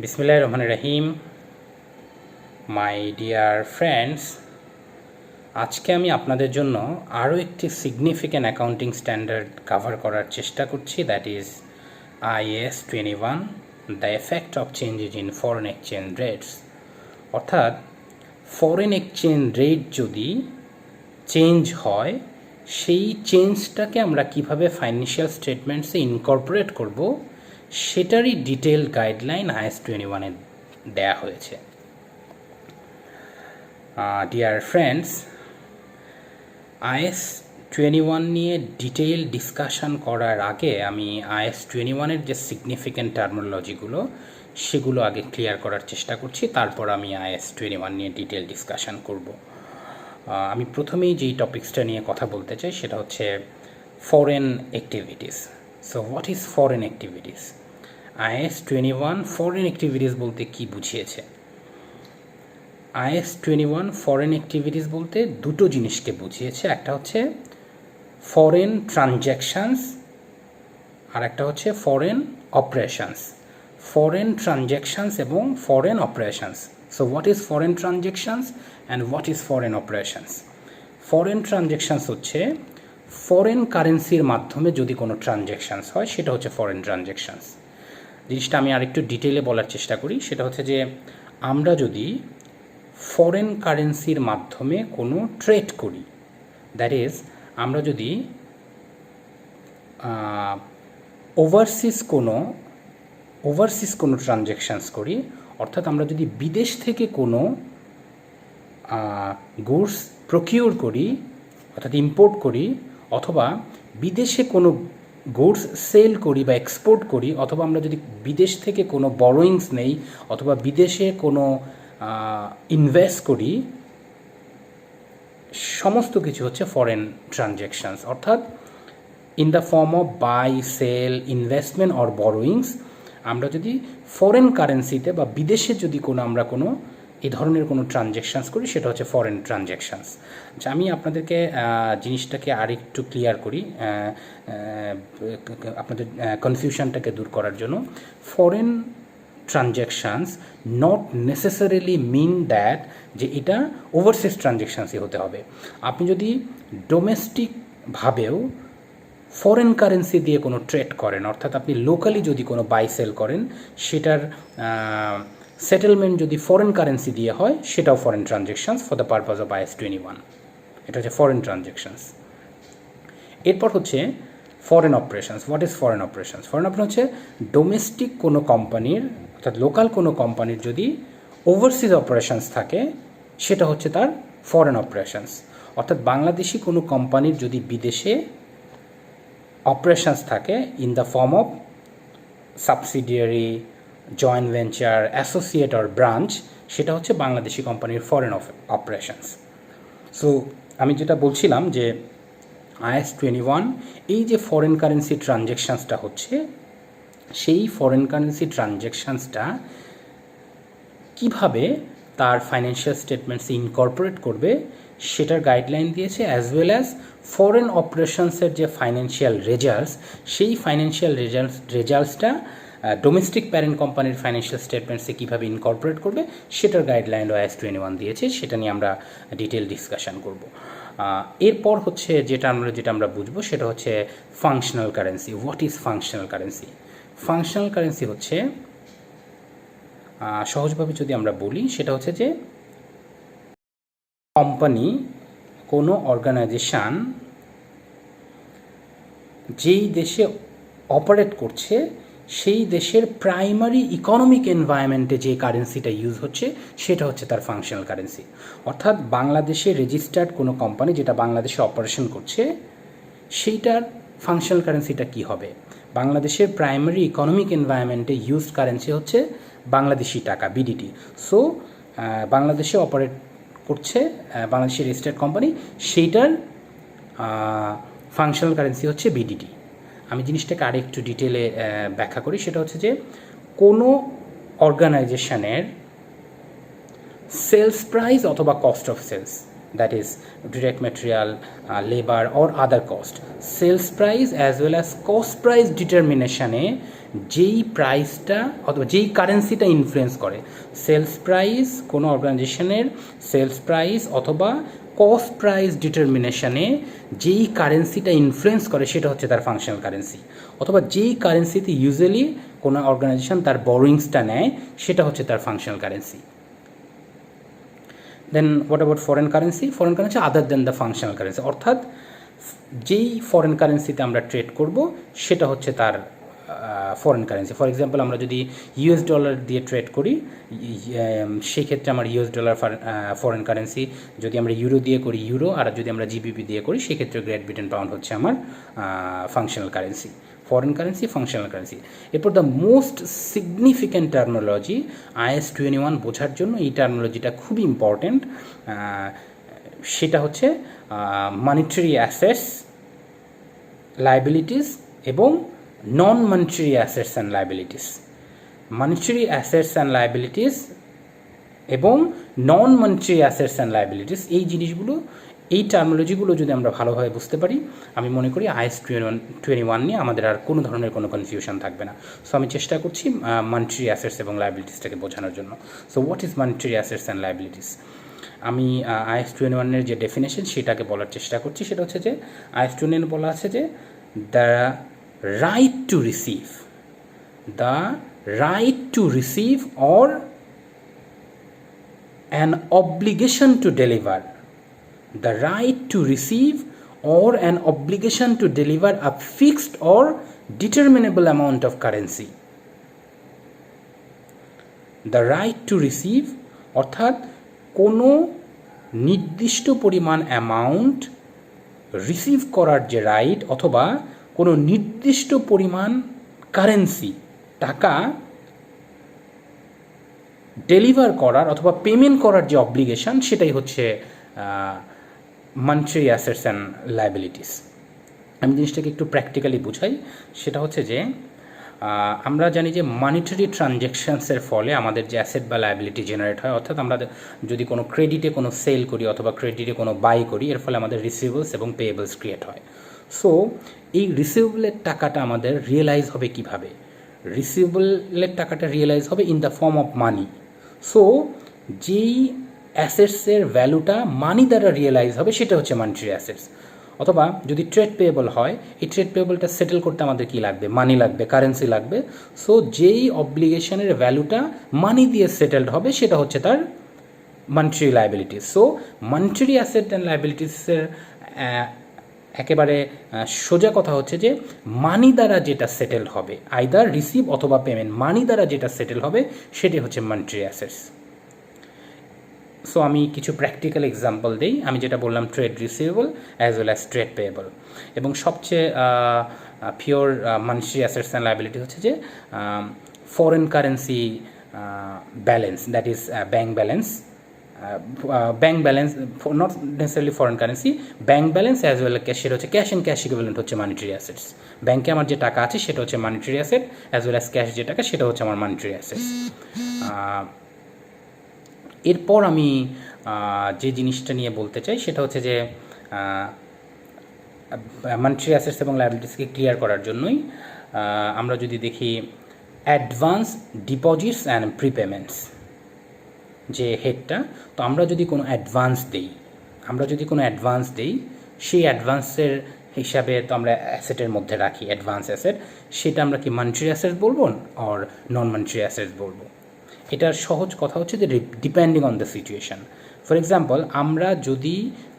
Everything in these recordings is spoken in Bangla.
বিসমিল্লাহির রহমানির রহিম। মাই ডিয়ার ফ্রেন্ডস, আজকে আমি আপনাদের জন্য আরও একটি সিগনিফিক্যান্ট অ্যাকাউন্টিং স্ট্যান্ডার্ড কভার করার চেষ্টা করছি, that is IAS 21, the effect of changes in foreign exchange rates. অর্থাৎ ফরেন এক্সচেঞ্জ রেট যদি চেঞ্জ হয়, সেই চেঞ্জটাকে আমরা কিভাবে ফাইন্যান্সিয়াল স্টেটমেন্টসে ইনকর্পোরেট করব, সেটারই ডিটেল গাইডলাইন IAS 21-এ দেয়া হয়েছে। ডিয়ার ফ্রেন্ডস, IAS 21 নিয়ে ডিটেল ডিসকাশন করার আগে আমি IAS 21-এর যে সিগনিফিক্যান্ট টার্মিনোলজিগুলো সেগুলো আগে ক্লিয়ার করার চেষ্টা করছি, তারপর আমি IAS 21 নিয়ে ডিটেল ডিসকাশন করব। আমি প্রথমেই যেই টপিক্সটা নিয়ে কথা বলতে চাই সেটা হচ্ছে foreign activities. So what is foreign activities? IAS 21 foreign activities বলতে কি বুঝিয়েছে? IAS 21 ফরেন অ্যাক্টিভিটিস বলতে দুটো জিনিসকে বুঝিয়েছে। একটা হচ্ছে ফরেন ট্রানজ্যাকশানস আর একটা হচ্ছে ফরেন অপারেশনস। ফরেন ট্রানজ্যাকশানস এবং foreign operations. So what is foreign transactions and what is foreign operations? Foreign transactions হচ্ছে ফরেন কারেন্সির মাধ্যমে যদি কোনো ট্রানজ্যাকশানস হয়, সেটা হচ্ছে ফরেন ট্রানজ্যাকশানস। জিনিসটা আমি আরেকটু ডিটেলে বলার চেষ্টা করি। সেটা হচ্ছে যে আমরা যদি ফরেন কারেন্সির মাধ্যমে কোনো ট্রেড করি, দ্যাট ইজ আমরা যদি ওভারসিজ কোনো ট্রানজ্যাকশানস করি, অর্থাৎ আমরা যদি বিদেশ থেকে কোনো গুডস প্রকিউর করি অর্থাৎ ইম্পোর্ট করি, অথবা বিদেশে কোনো গুডস সেল করি বা এক্সপোর্ট করি, অথবা আমরা যদি বিদেশ থেকে কোনো বরোয়িংস নেই অথবা বিদেশে কোনো ইনভেস্ট করি, সমস্ত কিছু হচ্ছে ফরেন ট্রানজ্যাকশানস। অর্থাৎ in the form of buy, sell, investment or borrowings, আমরা যদি ফরেন কারেন্সিতে বা বিদেশে যদি আমরা কোনো এই ধরনের কোনো ট্রানজ্যাকশানস করি, সেটা হচ্ছে ফরেন ট্রানজ্যাকশানস। আচ্ছা, আমি আপনাদেরকে জিনিসটাকে আরেকটু ক্লিয়ার করি আপনাদের কনফিউশনটাকে দূর করার জন্য। Foreign transactions not necessarily mean that যে এটা ওভারসিজ ট্রানজ্যাকশানসই হতে হবে। আপনি যদি ডোমেস্টিকভাবেও ফরেন কারেন্সি দিয়ে কোনো ট্রেড করেন, অর্থাৎ আপনি লোকালি যদি কোনো বাই সেল করেন, সেটার সেটেলমেন্ট যদি ফরেন কারেন্সি দিয়ে হয়, সেটাও foreign transactions for the purpose of IAS 21। এটা হচ্ছে ফরেন ট্রানজ্যাকশানস। এরপর হচ্ছে foreign operations. What is foreign operations? Foreign operation হচ্ছে ডোমেস্টিক কোনো কোম্পানির অর্থাৎ লোকাল কোনো কোম্পানির যদি ওভারসিজ অপারেশনস থাকে, সেটা হচ্ছে তার ফরেন অপারেশনস। অর্থাৎ বাংলাদেশি কোনো কোম্পানির যদি বিদেশে অপারেশনস থাকে in the form of subsidiary, joint venture, associate or branch, সেটা হচ্ছে বাংলাদেশি কোম্পানির ফরেন অপারেশনস। সো আমি যেটা বলছিলাম যে IAS 21 এই যে ফরেন কারেন্সি ট্রানজ্যাকশানসটা হচ্ছে, সেই ফরেন কারেন্সি ট্রানজ্যাকশানসটা কীভাবে তার ফাইন্যান্সিয়াল স্টেটমেন্টসে ইনকর্পোরেট করবে, সেটার গাইডলাইন দিয়েছে, অ্যাজ ওয়েল অ্যাজ ফরেন অপারেশনসের যে ফাইন্যান্সিয়াল রেজাল্টস, সেই ফাইন্যান্সিয়াল রেজাল্টসটা ডোমেস্টিক প্যারেন্ট কোম্পানির ফাইন্যান্সিয়াল স্টেটমেন্টসে কীভাবে ইনকর্পোরেট করবে, সেটার গাইডলাইনও IAS 21 দিয়েছে। সেটা নিয়ে আমরা ডিটেল ডিসকাশন করব। এরপর হচ্ছে যেটা আমরা বুঝবো, সেটা হচ্ছে functional currency. What is functional currency? Functional currency হচ্ছে, সহজভাবে যদি আমরা বলি, সেটা হচ্ছে যে কোম্পানি, কোনো অর্গানাইজেশান যেই দেশে অপারেট করছে, সেই দেশের প্রাইমারি ইকোনমিক এনভায়রনমেন্টে যে কারেন্সিটা ইউজ হচ্ছে, সেটা হচ্ছে তার ফাংশনাল কারেন্সি। অর্থাৎ বাংলাদেশে রেজিস্টার্ড কোনো কোম্পানি যেটা বাংলাদেশে অপারেশন করছে, সেইটার ফাংশনাল কারেন্সিটা কী হবে? বাংলাদেশের প্রাইমারি ইকোনমিক এনভায়রনমেন্টে ইউজড কারেন্সি হচ্ছে বাংলাদেশি টাকা, বিডিটি। সো বাংলাদেশে অপারেট করছে বাংলাদেশের রেজিস্টার্ড কোম্পানি, সেইটার ফাংশনাল কারেন্সি হচ্ছে বিডিটি। আমি জিনিসটাকে আরেকটু ডিটেলে ব্যাখ্যা করি। সেটা হচ্ছে যে কোনো অর্গানাইজেশনের সেলস প্রাইস অথবা cost of sales, that is direct material, labor or other cost. Sales price as well as cost price determination-এ যেই প্রাইসটা অথবা যেই কারেন্সিটা ইনফ্লুয়েন্স করে, সেলস প্রাইস কোনো অর্গানাইজেশনের সেলস প্রাইস অথবা কস্ট প্রাইস ডিটারমিনেশনে যেই কারেন্সিটা ইনফ্লুয়েন্স করে সেটা হচ্ছে তার ফাংশনাল কারেন্সি, অথবা যেই কারেন্সিতে ইউজুয়ালি কোনো অর্গানাইজেশন তার বরোয়িংসটা নেয় সেটা হচ্ছে তার functional currency. Then what about foreign currency? Foreign currency other than the functional currency, অর্থাৎ যেই ফরেন কারেন্সিতে আমরা ট্রেড করব সেটা হচ্ছে তার ফরেন কারেন্সি। ফর এক্সাম্পল, আমরা যদি ইউএস ডলার দিয়ে ট্রেড করি সেই ক্ষেত্রে আমার ইউএস ডলার ফরেন কারেন্সি, যদি আমরা ইউরো দিয়ে করি ইউরো, আর যদি আমরা জিবিপি দিয়ে করি সেক্ষেত্রে গ্রেট ব্রিটেন পাউন্ড হচ্ছে আমার functional currency. Foreign currency, functional currency. এরপর the most significant terminology IAS 21 বোঝার জন্য এই টার্মিনোলজিটা খুবই ইম্পর্ট্যান্ট, সেটা হচ্ছে মনিটারি অ্যাসেটস, লায়াবিলিটিস এবং non monetary assets and liabilities. Monetary assets and liabilities এবং non monetary assets and liabilities, এই জিনিসগুলো, এই টার্মিনোলজিগুলো যদি আমরা ভালোভাবে বুঝতে পারি, আমি মনে করি IAS 21 নিয়ে আমাদের আর কোনো ধরনের কোনো কনফিউশন থাকবে না। সো আমি চেষ্টা করছি মনিটারি অ্যাসেটস এবং লায়াবিলিটিসটাকে বোঝানোর জন্য। So what is monetary assets and liabilities? আমি IAS 21-এর যে ডেফিনেশন সেটাকে বলার চেষ্টা করছি। সেটা হচ্ছে যে IAS 21 বলা আছে যে the right to receive, the right to receive or an obligation to deliver, the right to receive or an obligation to deliver a fixed or determinable amount of currency. The right to receive অর্থাৎ কোনো নির্দিষ্ট পরিমাণ অ্যামাউন্ট রিসিভ করার যে রাইট, অথবা কোনো নির্দিষ্ট পরিমাণ কারেন্সি, টাকা ডেলিভার করার অথবা পেমেন্ট করার যে অব্লিগেশন, সেটাই হচ্ছে মনিটারি অ্যাসেটস অ্যান্ড লায়াবিলিটিস। আমি জিনিসটাকে একটু প্র্যাকটিক্যালি বুঝাই। সেটা হচ্ছে যে আমরা জানি যে মনিটারি ট্রানজ্যাকশানসের ফলে আমাদের যে অ্যাসেট বা লায়াবিলিটি জেনারেট হয়, অর্থাৎ আমরা যদি কোনো ক্রেডিটে কোনো সেল করি অথবা ক্রেডিটে কোনো বাই করি, এর ফলে আমাদের রিসিভেবলস এবং পেয়েবলস ক্রিয়েট হয়। সো এই রিসিভেবলের টাকাটা আমাদের রিয়েলাইজ হবে কিভাবে? রিসিভেবলের টাকাটা রিয়েলাইজ হবে in the form of money. So যেই অ্যাসেটসের ভ্যালুটা মানি দ্বারা রিয়েলাইজ হবে সেটা হচ্ছে মনিটারি অ্যাসেটস। অথবা যদি ট্রেড পেয়েবল হয়, এই ট্রেড পেয়েবলটা সেটেল করতে আমাদের কী লাগবে? মানি লাগবে, কারেন্সি লাগবে। সো যেই অব্লিগেশনের ভ্যালুটা মানি দিয়ে সেটেলড হবে সেটা হচ্ছে তার monetary liabilities. So monetary asset and লায়াবিলিটিসের একেবারে সোজা কথা হচ্ছে যে মানি দ্বারা যেটা সেটেলড হবে, আইদার রিসিভ অথবা পেমেন্ট, মানি দ্বারা যেটা সেটেল হবে সেটি হচ্ছে মনিটারি অ্যাসেটস। সো আমি কিছু প্র্যাকটিক্যাল এক্সাম্পল দিই। আমি যেটা বললাম trade receivable as well as trade payable. এবং সবচেয়ে pure monetary assets and liability হচ্ছে যে foreign currency balance, that is bank balance, bank balance, not necessarily foreign currency, bank balance as well cash, সেটা হচ্ছে ক্যাশ অ্যান্ড ক্যাশ ইকুইভ্যালেন্ট হচ্ছে মনিটারি অ্যাসেটস। ব্যাঙ্কে আমার যে টাকা আছে সেটা হচ্ছে monetary asset, as well as cash যে টাকা সেটা হচ্ছে আমার মনিটারি অ্যাসেটস। এরপর আমি যে জিনিসটা নিয়ে বলতে চাই সেটা হচ্ছে যে মনিটারি অ্যাসেটস এবং লায়াবিলিটিসকে ক্লিয়ার করার জন্যই আমরা যদি দেখি অ্যাডভান্স ডিপোজিটস অ্যান্ড প্রিপেমেন্টস যে হেডটা, তো আমরা যদি কোনো অ্যাডভান্স দিই, সেই অ্যাডভান্সের হিসাবে তো আমরা অ্যাসেটের মধ্যে রাখি অ্যাডভান্স অ্যাসেট, সেটা আমরা কি মনিটারি অ্যাসেট বলবো আর নন মনিটারি অ্যাসেট বলবো? এটার সহজ কথা হচ্ছে যে depending on the situation. For example, আমরা যদি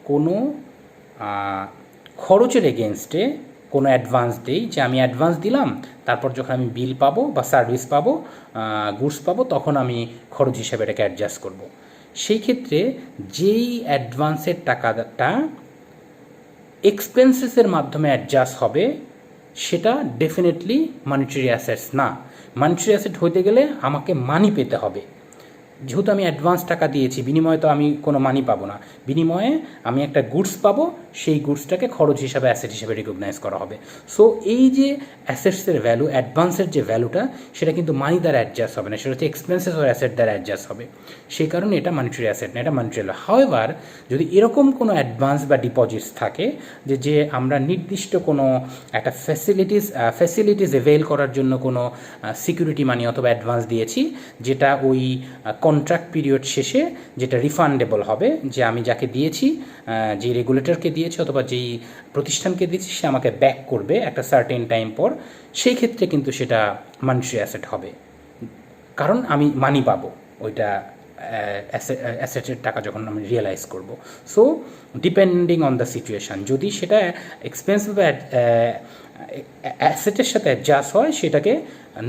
কোনো খরচের এগেনস্টে কোনো অ্যাডভান্স দিই, যে আমি অ্যাডভান্স দিলাম, তারপর যখন আমি বিল পাবো বা সার্ভিস পাবো, গুডস পাবো, তখন আমি খরচ হিসেবে এটাকে অ্যাডজাস্ট করব। সেই ক্ষেত্রে যেই অ্যাডভান্সের টাকাটা এক্সপেন্সেসের মাধ্যমে অ্যাডজাস্ট হবে সেটা ডেফিনেটলি মনিটারি অ্যাসেটস না। মনিটারি অ্যাসেট হইতে গেলে আমাকে মানি পেতে হবে। যেহেতু আমি অ্যাডভান্স টাকা দিয়েছি, বিনিময়ে তো আমি কোনো মানি পাবো না, বিনিময়ে আমি একটা গুডস পাবো, সেই গুডসটাকে খরচ হিসাবে অ্যাসেট হিসাবে রিকগনাইজ করা হবে। সো এই যে অ্যাসেটসের ভ্যালু, অ্যাডভান্সের যে ভ্যালুটা, সেটা কিন্তু মানি দ্বারা অ্যাডজাস্ট হবে না, সেটা হচ্ছে এক্সপেন্সেস ও অ্যাসেট দ্বারা অ্যাডজাস্ট হবে। সেই কারণে এটা মানিটারি অ্যাসেট না, এটা মানিটারি ভ্যালু। হাউএভার যদি এরকম কোনো অ্যাডভান্স বা ডিপোজিটস থাকে যে আমরা নির্দিষ্ট কোনো একটা ফ্যাসিলিটিস অ্যাভেল করার জন্য কোনো সিকিউরিটি মানি অথবা অ্যাডভান্স দিয়েছি, যেটা ওই কন্ট্রাক্ট পিরিয়ড শেষে যেটা রিফান্ডেবল হবে, যে আমি যাকে দিয়েছি, যে রেগুলেটরকে দিয়েছি অথবা যেই প্রতিষ্ঠানকে দিয়েছি, সে আমাকে ব্যাক করবে একটা সার্টেন টাইম পর, সেই ক্ষেত্রে কিন্তু সেটা মানিটারি অ্যাসেট হবে, কারণ আমি মানি পাবো ওইটা অ্যাসেটের টাকা যখন আমি রিয়েলাইজ করব। So depending on the situation, যদি সেটা এক্সপেন্সিভ অ্যাসেটের সাথে অ্যাডজাস্ট হয়, সেটাকে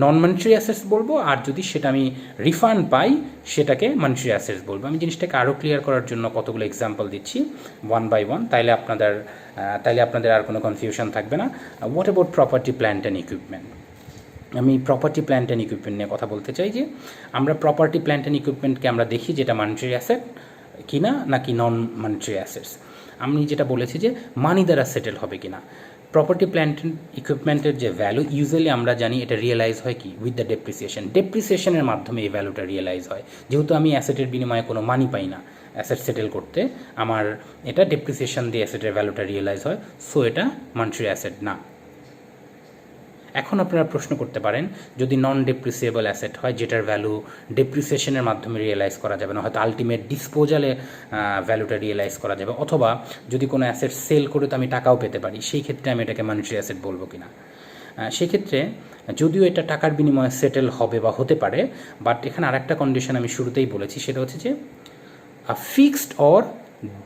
নন মানিটারি অ্যাসেটস বলবো, আর যদি সেটা আমি রিফান্ড পাই, সেটাকে মানিটারি অ্যাসেটস বলবো। আমি জিনিসটাকে আরও ক্লিয়ার করার জন্য কতগুলো এক্সাম্পল দিচ্ছি ওয়ান বাই ওয়ান, তাইলে আপনাদের আর কোনো কনফিউশন থাকবে না। What about property, plant and equipment? আমি প্রপার্টি, প্ল্যান্ট অ্যান্ড ইকুইপমেন্ট নিয়ে কথা বলতে চাই। যে আমরা প্রপার্টি, প্ল্যান্ট অ্যান্ড ইকুইপমেন্টকে আমরা দেখি যেটা মানিটারি অ্যাসেট কিনা নাকি নন মানিটারি অ্যাসেটস। আমি যেটা বলেছি যে মানি দ্বারা সেটেল হবে কিনা। প্রপার্টি, প্ল্যান্ট অ্যান্ড ইকুইপমেন্টের যে ভ্যালু, ইউজুয়ালি আমরা জানি এটা রিয়েলাইজ হয় কি উইথ দ্য ডেপ্রিসিয়েশনের মাধ্যমে এই ভ্যালুটা রিয়েলাইজ হয়। যেহেতু আমি অ্যাসেটের বিনিময়ে কোনো মানি পাই না অ্যাসেট সেটেল করতে, আমার এটা ডেপ্রিসিয়েশন দিয়ে অ্যাসেটের ভ্যালুটা রিয়েলাইজ হয়, সো এটা মানিটারি অ্যাসেট না। এখন আপনারা প্রশ্ন করতে পারেন, যদি নন ডেপ্রিসিয়েবল অ্যাসেট হয়, যেটার ভ্যালু ডেপ্রিসিয়েশনের মাধ্যমে রিয়েলাইজ করা যাবে না, হয়তো আলটিমেট ডিসপোজালে ভ্যালুটা রিয়েলাইজ করা যাবে, অথবা যদি কোনো অ্যাসেট সেল করে তো আমি টাকাও পেতে পারি, সেই ক্ষেত্রে আমি এটাকে মানিটারি অ্যাসেট বলবো কিনা। সেক্ষেত্রে যদিও এটা টাকার বিনিময়ে সেটেল হবে বা হতে পারে, বাট এখানে আরেকটা কন্ডিশন আমি শুরুতেই বলেছি, সেটা হচ্ছে যে a fixed or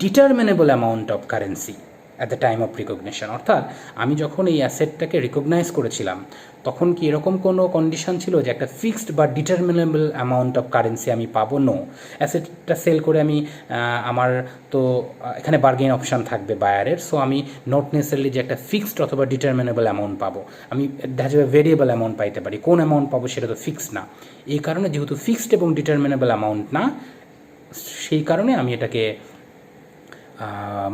determinable amount of currency at the time of recognition. অর্থাৎ আমি যখন এই অ্যাসেটটাকে রিকগনাইজ করেছিলাম, তখন কি এরকম কোনো কন্ডিশন ছিল যে একটা ফিক্সড বা ডিটারমিনেবল অ্যামাউন্ট অফ কারেন্সি আমি পাবো? নো। অ্যাসেটটা সেল করে আমি আমার তো এখানে বার্গেন অপশান থাকবে বায়ারের, সো আমি নট নেসেসারিলি যে একটা ফিক্সড অথবা ডিটারমিনেবল অ্যামাউন্ট পাবো, আমি দেখা যাবে ভেরিয়েবল অ্যামাউন্ট পাইতে পারি, কোন অ্যামাউন্ট পাবো সেটা তো ফিক্সড না। এই কারণে যেহেতু ফিক্সড এবং ডিটারমিনেবল অ্যামাউন্ট না, সেই কারণে আমি এটাকে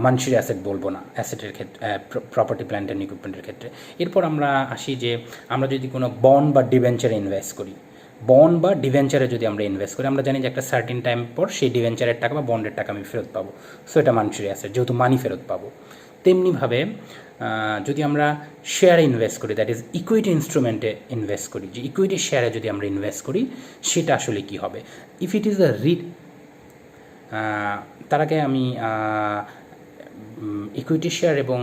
মানিটারি অ্যাসেট বলবো না অ্যাসেটের ক্ষেত্রে, প্রপার্টি, প্ল্যান্ট অ্যান্ড ইকুইপমেন্টের ক্ষেত্রে। এরপর আমরা আসি যে আমরা যদি কোনো বন্ড বা ডিভেঞ্চারে ইনভেস্ট করি, বন্ড বা ডিভেঞ্চারে যদি আমরা ইনভেস্ট করি, আমরা জানি যে একটা সার্টিন টাইম পর সেই ডিভেঞ্চারের টাকা বা বন্ডের টাকা আমি ফেরত পাবো, সো এটা মানিটারি অ্যাসেট, যেহেতু মানি ফেরত পাবো। তেমনিভাবে যদি আমরা শেয়ারে ইনভেস্ট করি, দ্যাট ইজ ইকুইটি ইনস্ট্রুমেন্টে ইনভেস্ট করি, যে ইকুইটি শেয়ারে যদি আমরা ইনভেস্ট করি, সেটা আসলে কী হবে? ইফ ইট ইজ আ তার আগে আমি ইকুইটি শেয়ার এবং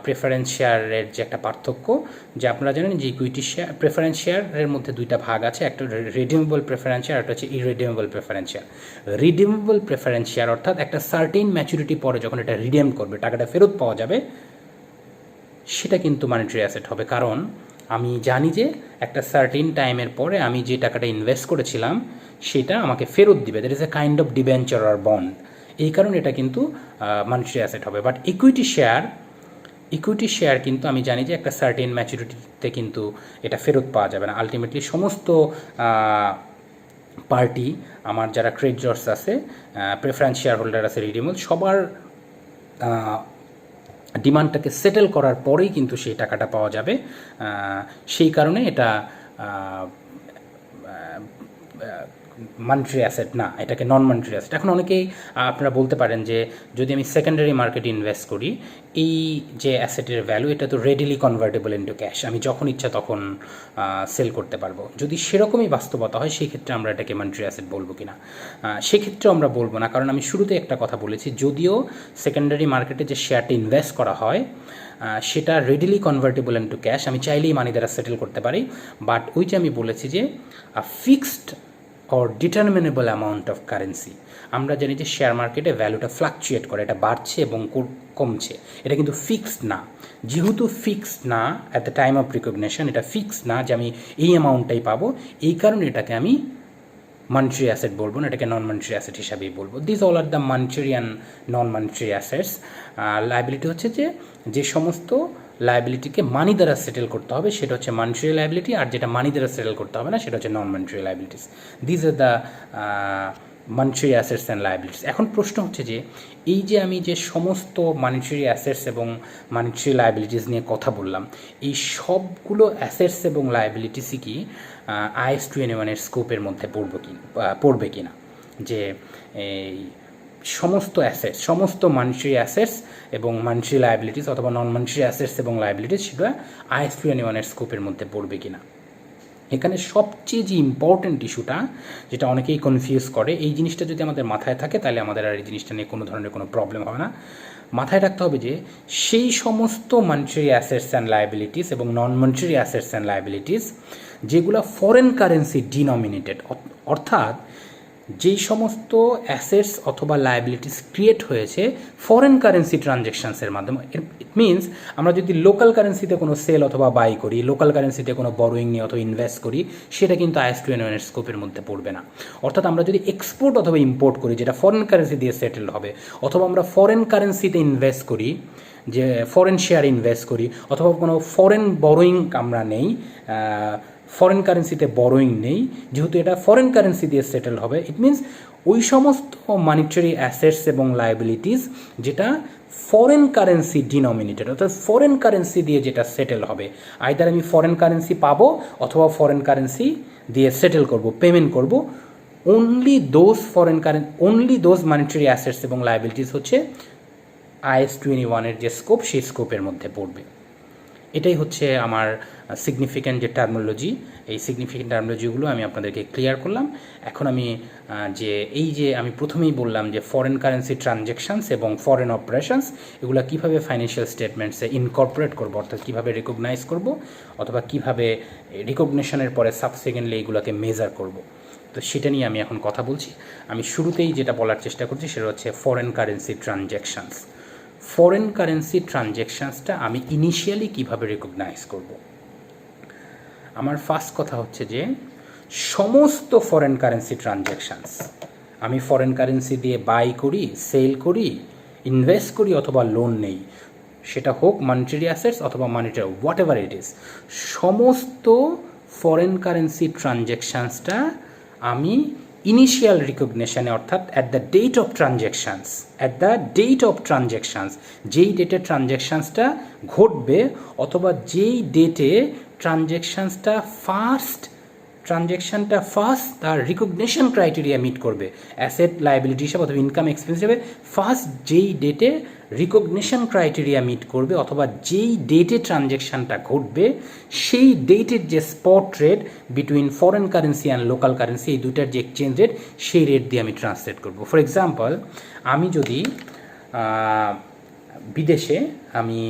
প্রেফারেন্স শেয়ারের যে একটা পার্থক্য, যে আপনারা জানেন যে ইকুইটি শেয়ার, প্রেফারেন্স শেয়ারের মধ্যে দুইটা ভাগ আছে, একটা রিডিমেবল প্রেফারেন্স শেয়ার, একটা হচ্ছে irredeemable preference share. Redeemable preference share অর্থাৎ একটা সার্টেন ম্যাচুরিটি পরে যখন এটা রিডিম করবে, টাকাটা ফেরত পাওয়া যাবে, সেটা কিন্তু মানিটারি অ্যাসেট হবে, কারণ আমি জানি যে একটা সার্টেন টাইমের পরে আমি যে টাকাটা ইনভেস্ট করেছিলাম সেটা আমাকে ফেরত দিবে, that is a kind of debenture আর বন্ড, এই কারণে এটা কিন্তু মানিটারি অ্যাসেট হবে। বাট ইকুইটি শেয়ার কিন্তু আমি জানি যে একটা সার্টেন ম্যাচুরিটিতে কিন্তু এটা ফেরত পাওয়া যাবে না। আলটিমেটলি সমস্ত পার্টি, আমার যারা ক্রেডিটর্স আছে, প্রেফারেন্স শেয়ার হোল্ডার আছে, রিডিমেবল, সবার ডিমান্ডটাকে সেটেল করার পরেই কিন্তু সেই টাকাটা পাওয়া যাবে। সেই কারণে এটা মানিটারি অ্যাসেট না, এটাকে নন মানিটারি অ্যাসেট। এখন অনেকেই আপনারা বলতে পারেন যে যদি আমি সেকেন্ডারি মার্কেটে ইনভেস্ট করি, এই যে অ্যাসেটের ভ্যালু, এটা তো রেডিলি কনভার্টেবল ইন্টু ক্যাশ, আমি যখন ইচ্ছা তখন সেল করতে পারবো। যদি সেরকমই বাস্তবতা হয়, সেই ক্ষেত্রে আমরা এটাকে মানিটারি অ্যাসেট বলবো কিনা? সেক্ষেত্রেও আমরা বলবো না, কারণ আমি শুরুতে একটা কথা বলেছি, যদিও সেকেন্ডারি মার্কেটে যে শেয়ারটা ইনভেস্ট করা হয় সেটা রেডিলি কনভার্টেবল ইন্টু ক্যাশ, আমি চাইলেই মানি দ্বারা সেটেল করতে পারি, বাট ওই যে আমি বলেছি যে fixed or determinable amount of currency. আমরা জানি যে শেয়ার মার্কেটে ভ্যালুটা ফ্লাকচুয়েট করে, এটা বাড়ছে এবং কমছে, এটা কিন্তু ফিক্সড না। যেহেতু ফিক্সড না at the time of recognition, এটা ফিক্সড না যে আমি এই অ্যামাউন্টটাই পাবো, এই কারণে এটাকে আমি মানিটারি অ্যাসেট বলবো না, এটাকে নন মানিটারি অ্যাসেট হিসাবেই বলবো। This all are the monetary and non monetary assets. Liability হচ্ছে যে সমস্ত লায়াবিলিটিকে মানি দ্বারা সেটেল করতে হবে সেটা হচ্ছে মনিটারি লায়াবিলিটি, আর যেটা মানি দ্বারা সেটেল করতে হবে না সেটা হচ্ছে non monetary liabilities. This are the monetary assets and liabilities. এখন প্রশ্ন হচ্ছে যে এই যে আমি যে সমস্ত মনিটারি অ্যাসেটস এবং মনিটারি লায়াবিলিটিস নিয়ে কথা বললাম, এই সবগুলো অ্যাসেটস এবং লায়াবিলিটিসই কি IAS 21-এর স্কোপের মধ্যে পড়বে কি না, যে এই সমস্ত অ্যাসেটস, সমস্ত মনিটারি অ্যাসেটস এবং মনিটারি লায়াবিলিটিস অথবা নন মনিটারি অ্যাসেটস এবং লায়াবিলিটিস সেটা IAS 21-এর স্কোপের মধ্যে পড়বে কি না। এখানে সবচেয়ে যে ইম্পর্ট্যান্ট ইস্যুটা, যেটা অনেকেই কনফিউজ করে, এই জিনিসটা যদি আমাদের মাথায় থাকে তাহলে আমাদের আর এই জিনিসটা নিয়ে কোনো ধরনের কোনো প্রবলেম হবে না। মাথায় রাখতে হবে যে সেই সমস্ত মনিটারি অ্যাসেটস অ্যান্ড লায়াবিলিটিস এবং non monetary assets and liabilities যেগুলো ফরেন কারেন্সি ডিনোমিনেটেড, অর্থাৎ যেই সমস্ত অ্যাসেটস অথবা লায়াবিলিটিস ক্রিয়েট হয়েছে ফরেন কারেন্সি ট্রানজ্যাকশানসের মাধ্যমে। ইট মিনস আমরা যদি লোকাল কারেন্সিতে কোনো সেল অথবা বাই করি, লোকাল কারেন্সিতে কোনো বরোয়িং নিয়ে অথবা ইনভেস্ট করি, সেটা কিন্তু IAS 21-এর স্কোপের মধ্যে পড়বে না। অর্থাৎ আমরা যদি এক্সপোর্ট অথবা ইম্পোর্ট করি যেটা ফরেন কারেন্সি দিয়ে সেটেল হবে, অথবা আমরা ফরেন কারেন্সিতে ইনভেস্ট করি, যে ফরেন শেয়ার ইনভেস্ট করি, অথবা কোনো ফরেন বরোয়িং আমরা নেই, ফরেন কারেন্সিতে বরোয়িং নেই, যেহেতু এটা ফরেন কারেন্সি দিয়ে সেটেল হবে, ইট মিনস ওই সমস্ত মনিটারি অ্যাসেটস এবং লায়াবিলিটিস যেটা ফরেন কারেন্সি ডিনোমিনেটেড, অর্থাৎ ফরেন কারেন্সি দিয়ে যেটা সেটেল হবে, আইদার আমি ফরেন কারেন্সি পাবো অথবা ফরেন কারেন্সি দিয়ে সেটেল করব, পেমেন্ট করব, only those monetary assets এবং লায়াবিলিটিস হচ্ছে IAS 21-এর যে স্কোপ, সেই স্কোপের মধ্যে পড়বে। এটাই হচ্ছে আমার সিগনিফিক্যান্ট যে টার্মোলজি, এই সিগনিফিক্যান্ট টার্মোলজিগুলো আমি আপনাদেরকে ক্লিয়ার করলাম। এখন আমি যে আমি প্রথমেই বললাম যে ফরেন কারেন্সি ট্রানজ্যাকশানস এবং ফরেন অপারেশনস এগুলো কীভাবে ফাইন্যান্সিয়াল স্টেটমেন্টসে ইনকর্পোরেট করবো, অর্থাৎ কীভাবে রিকগনাইজ করব, অথবা কীভাবে রিকগনিশনের পরে সাবসিকুয়েন্টলি এইগুলোকে মেজার করব, তো সেটা নিয়ে আমি এখন কথা বলছি। আমি শুরুতেই যেটা বলার চেষ্টা করছি সেটা হচ্ছে ফরেন কারেন্সি ট্রানজ্যাকশানস। ফরেন কারেন্সি ট্রানজ্যাকশানসটা আমি ইনিশিয়ালি কীভাবে রিকগনাইজ করব। আমার ফার্স্ট কথা হচ্ছে যে সমস্ত ফরেন কারেন্সি ট্রানজ্যাকশানস, আমি ফরেন কারেন্সি দিয়ে বাই করি, সেল করি, ইনভেস্ট করি অথবা লোন নেই, সেটা হোক মনিটারি অ্যাসেটস অথবা monetary what ever it is, সমস্ত ফরেন কারেন্সি ট্রানজ্যাকশানসটা আমি ইনিশিয়াল রিকগনিশনে, অর্থাৎ অ্যাট দ্য ডেট অফ ট্রানজ্যাকশানস, যেই ডেটে ট্রানজ্যাকশানসটা ঘটবে অথবা যেই ডেটে ট্রানজ্যাকশানটা ফার্স্ট তার রিকগনিশন ক্রাইটেরিয়া মিট করবে, অ্যাসেট লায়াবিলিটি হিসাবে অথবা ইনকাম এক্সপেন্স হিসাবে ফার্স্ট যেই ডেটে রিকগনিশন ক্রাইটেরিয়া মিট করবে অথবা যেই ডেটে ট্রানজ্যাকশানটা ঘটবে, সেই ডেটের যে spot rate between foreign currency and local currency, এই দুটার যে এক্সচেঞ্জ রেট, সেই রেট দিয়ে আমি ট্রান্সলেট করব। ফর এক্সাম্পল, আমি যদি বিদেশে আমি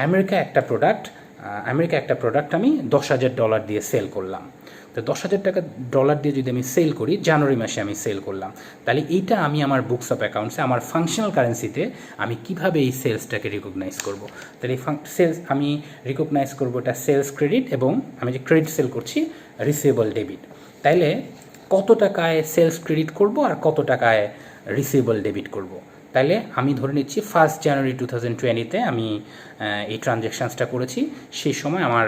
আমেরিকা একটা প্রোডাক্ট আমি $10,000 দিয়ে সেল করলাম, তো $10,000 দিয়ে যদি আমি সেল করি, জানুয়ারি মাসে আমি সেল করলাম, তাহলে এইটা আমি আমার বুকস অফ অ্যাকাউন্টসে আমার ফাংশনাল কারেন্সিতে আমি কিভাবে এই সেলসটাকে রিকগনাইজ করব। তাহলে এই সেলস আমি রিকগনাইজ করবো এটা সেলস ক্রেডিট, এবং আমি যে ক্রেডিট সেল করছি রিসিভেবল ডেবিট। তাইলে কত টাকায় সেলস ক্রেডিট করব আর কত টাকায় রিসিভেবল ডেবিট করব। তাহলে আমি ধরে নিচ্ছি 1 জানুয়ারি 2020-তে আমি এই ট্রানজ্যাকশানসটা করেছি, সেই সময় আমার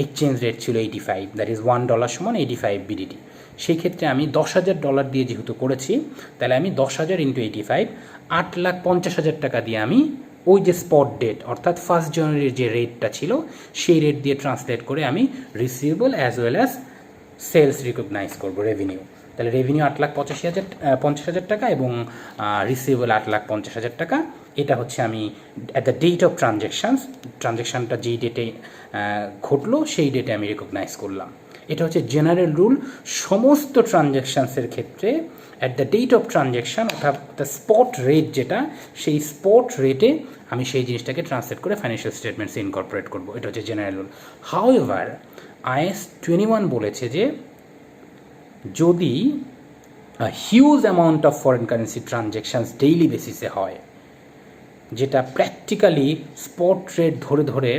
এক্সচেঞ্জ রেট ছিল 85, দ্যাট ইজ $1 সমান 85 BDT। সেই ক্ষেত্রে আমি $10,000 দিয়ে যেহেতু করেছি, তাহলে আমি 10,000 × 85, 8,50,000 টাকা দিয়ে আমি ওই যে স্পট ডেট, অর্থাৎ 1 জানুয়ারির যে রেটটা ছিল সেই রেট দিয়ে ট্রান্সলেট করে আমি receivable as well as sales recognise করবো, রেভিনিউ। তাহলে রেভিনিউ 8,50,000 টাকা এবং রিসিভেবল 8,50,000 টাকা। এটা হচ্ছে আমি অ্যাট দ্য ডেট অফ ট্রানজ্যাকশানটা যেই ডেটে ঘটলো সেই ডেটে আমি রিকগনাইজ করলাম। এটা হচ্ছে জেনারেল রুল সমস্ত ট্রানজ্যাকশানসের ক্ষেত্রে। At the date of transaction অর্থাৎ দ্য স্পট রেট যেটা, সেই স্পট রেটে আমি সেই জিনিসটাকে ট্রান্সলেট করে ফাইন্যান্সিয়াল স্টেটমেন্টসে ইনকর্পোরেট করবো। এটা হচ্ছে জেনারেল রুল। হাউএভার IAS 21 বলেছে যে যদি huge amount of foreign currency transactions daily বেসিসে হয়, যেটা প্র্যাকটিক্যালি স্পট রেট ধরে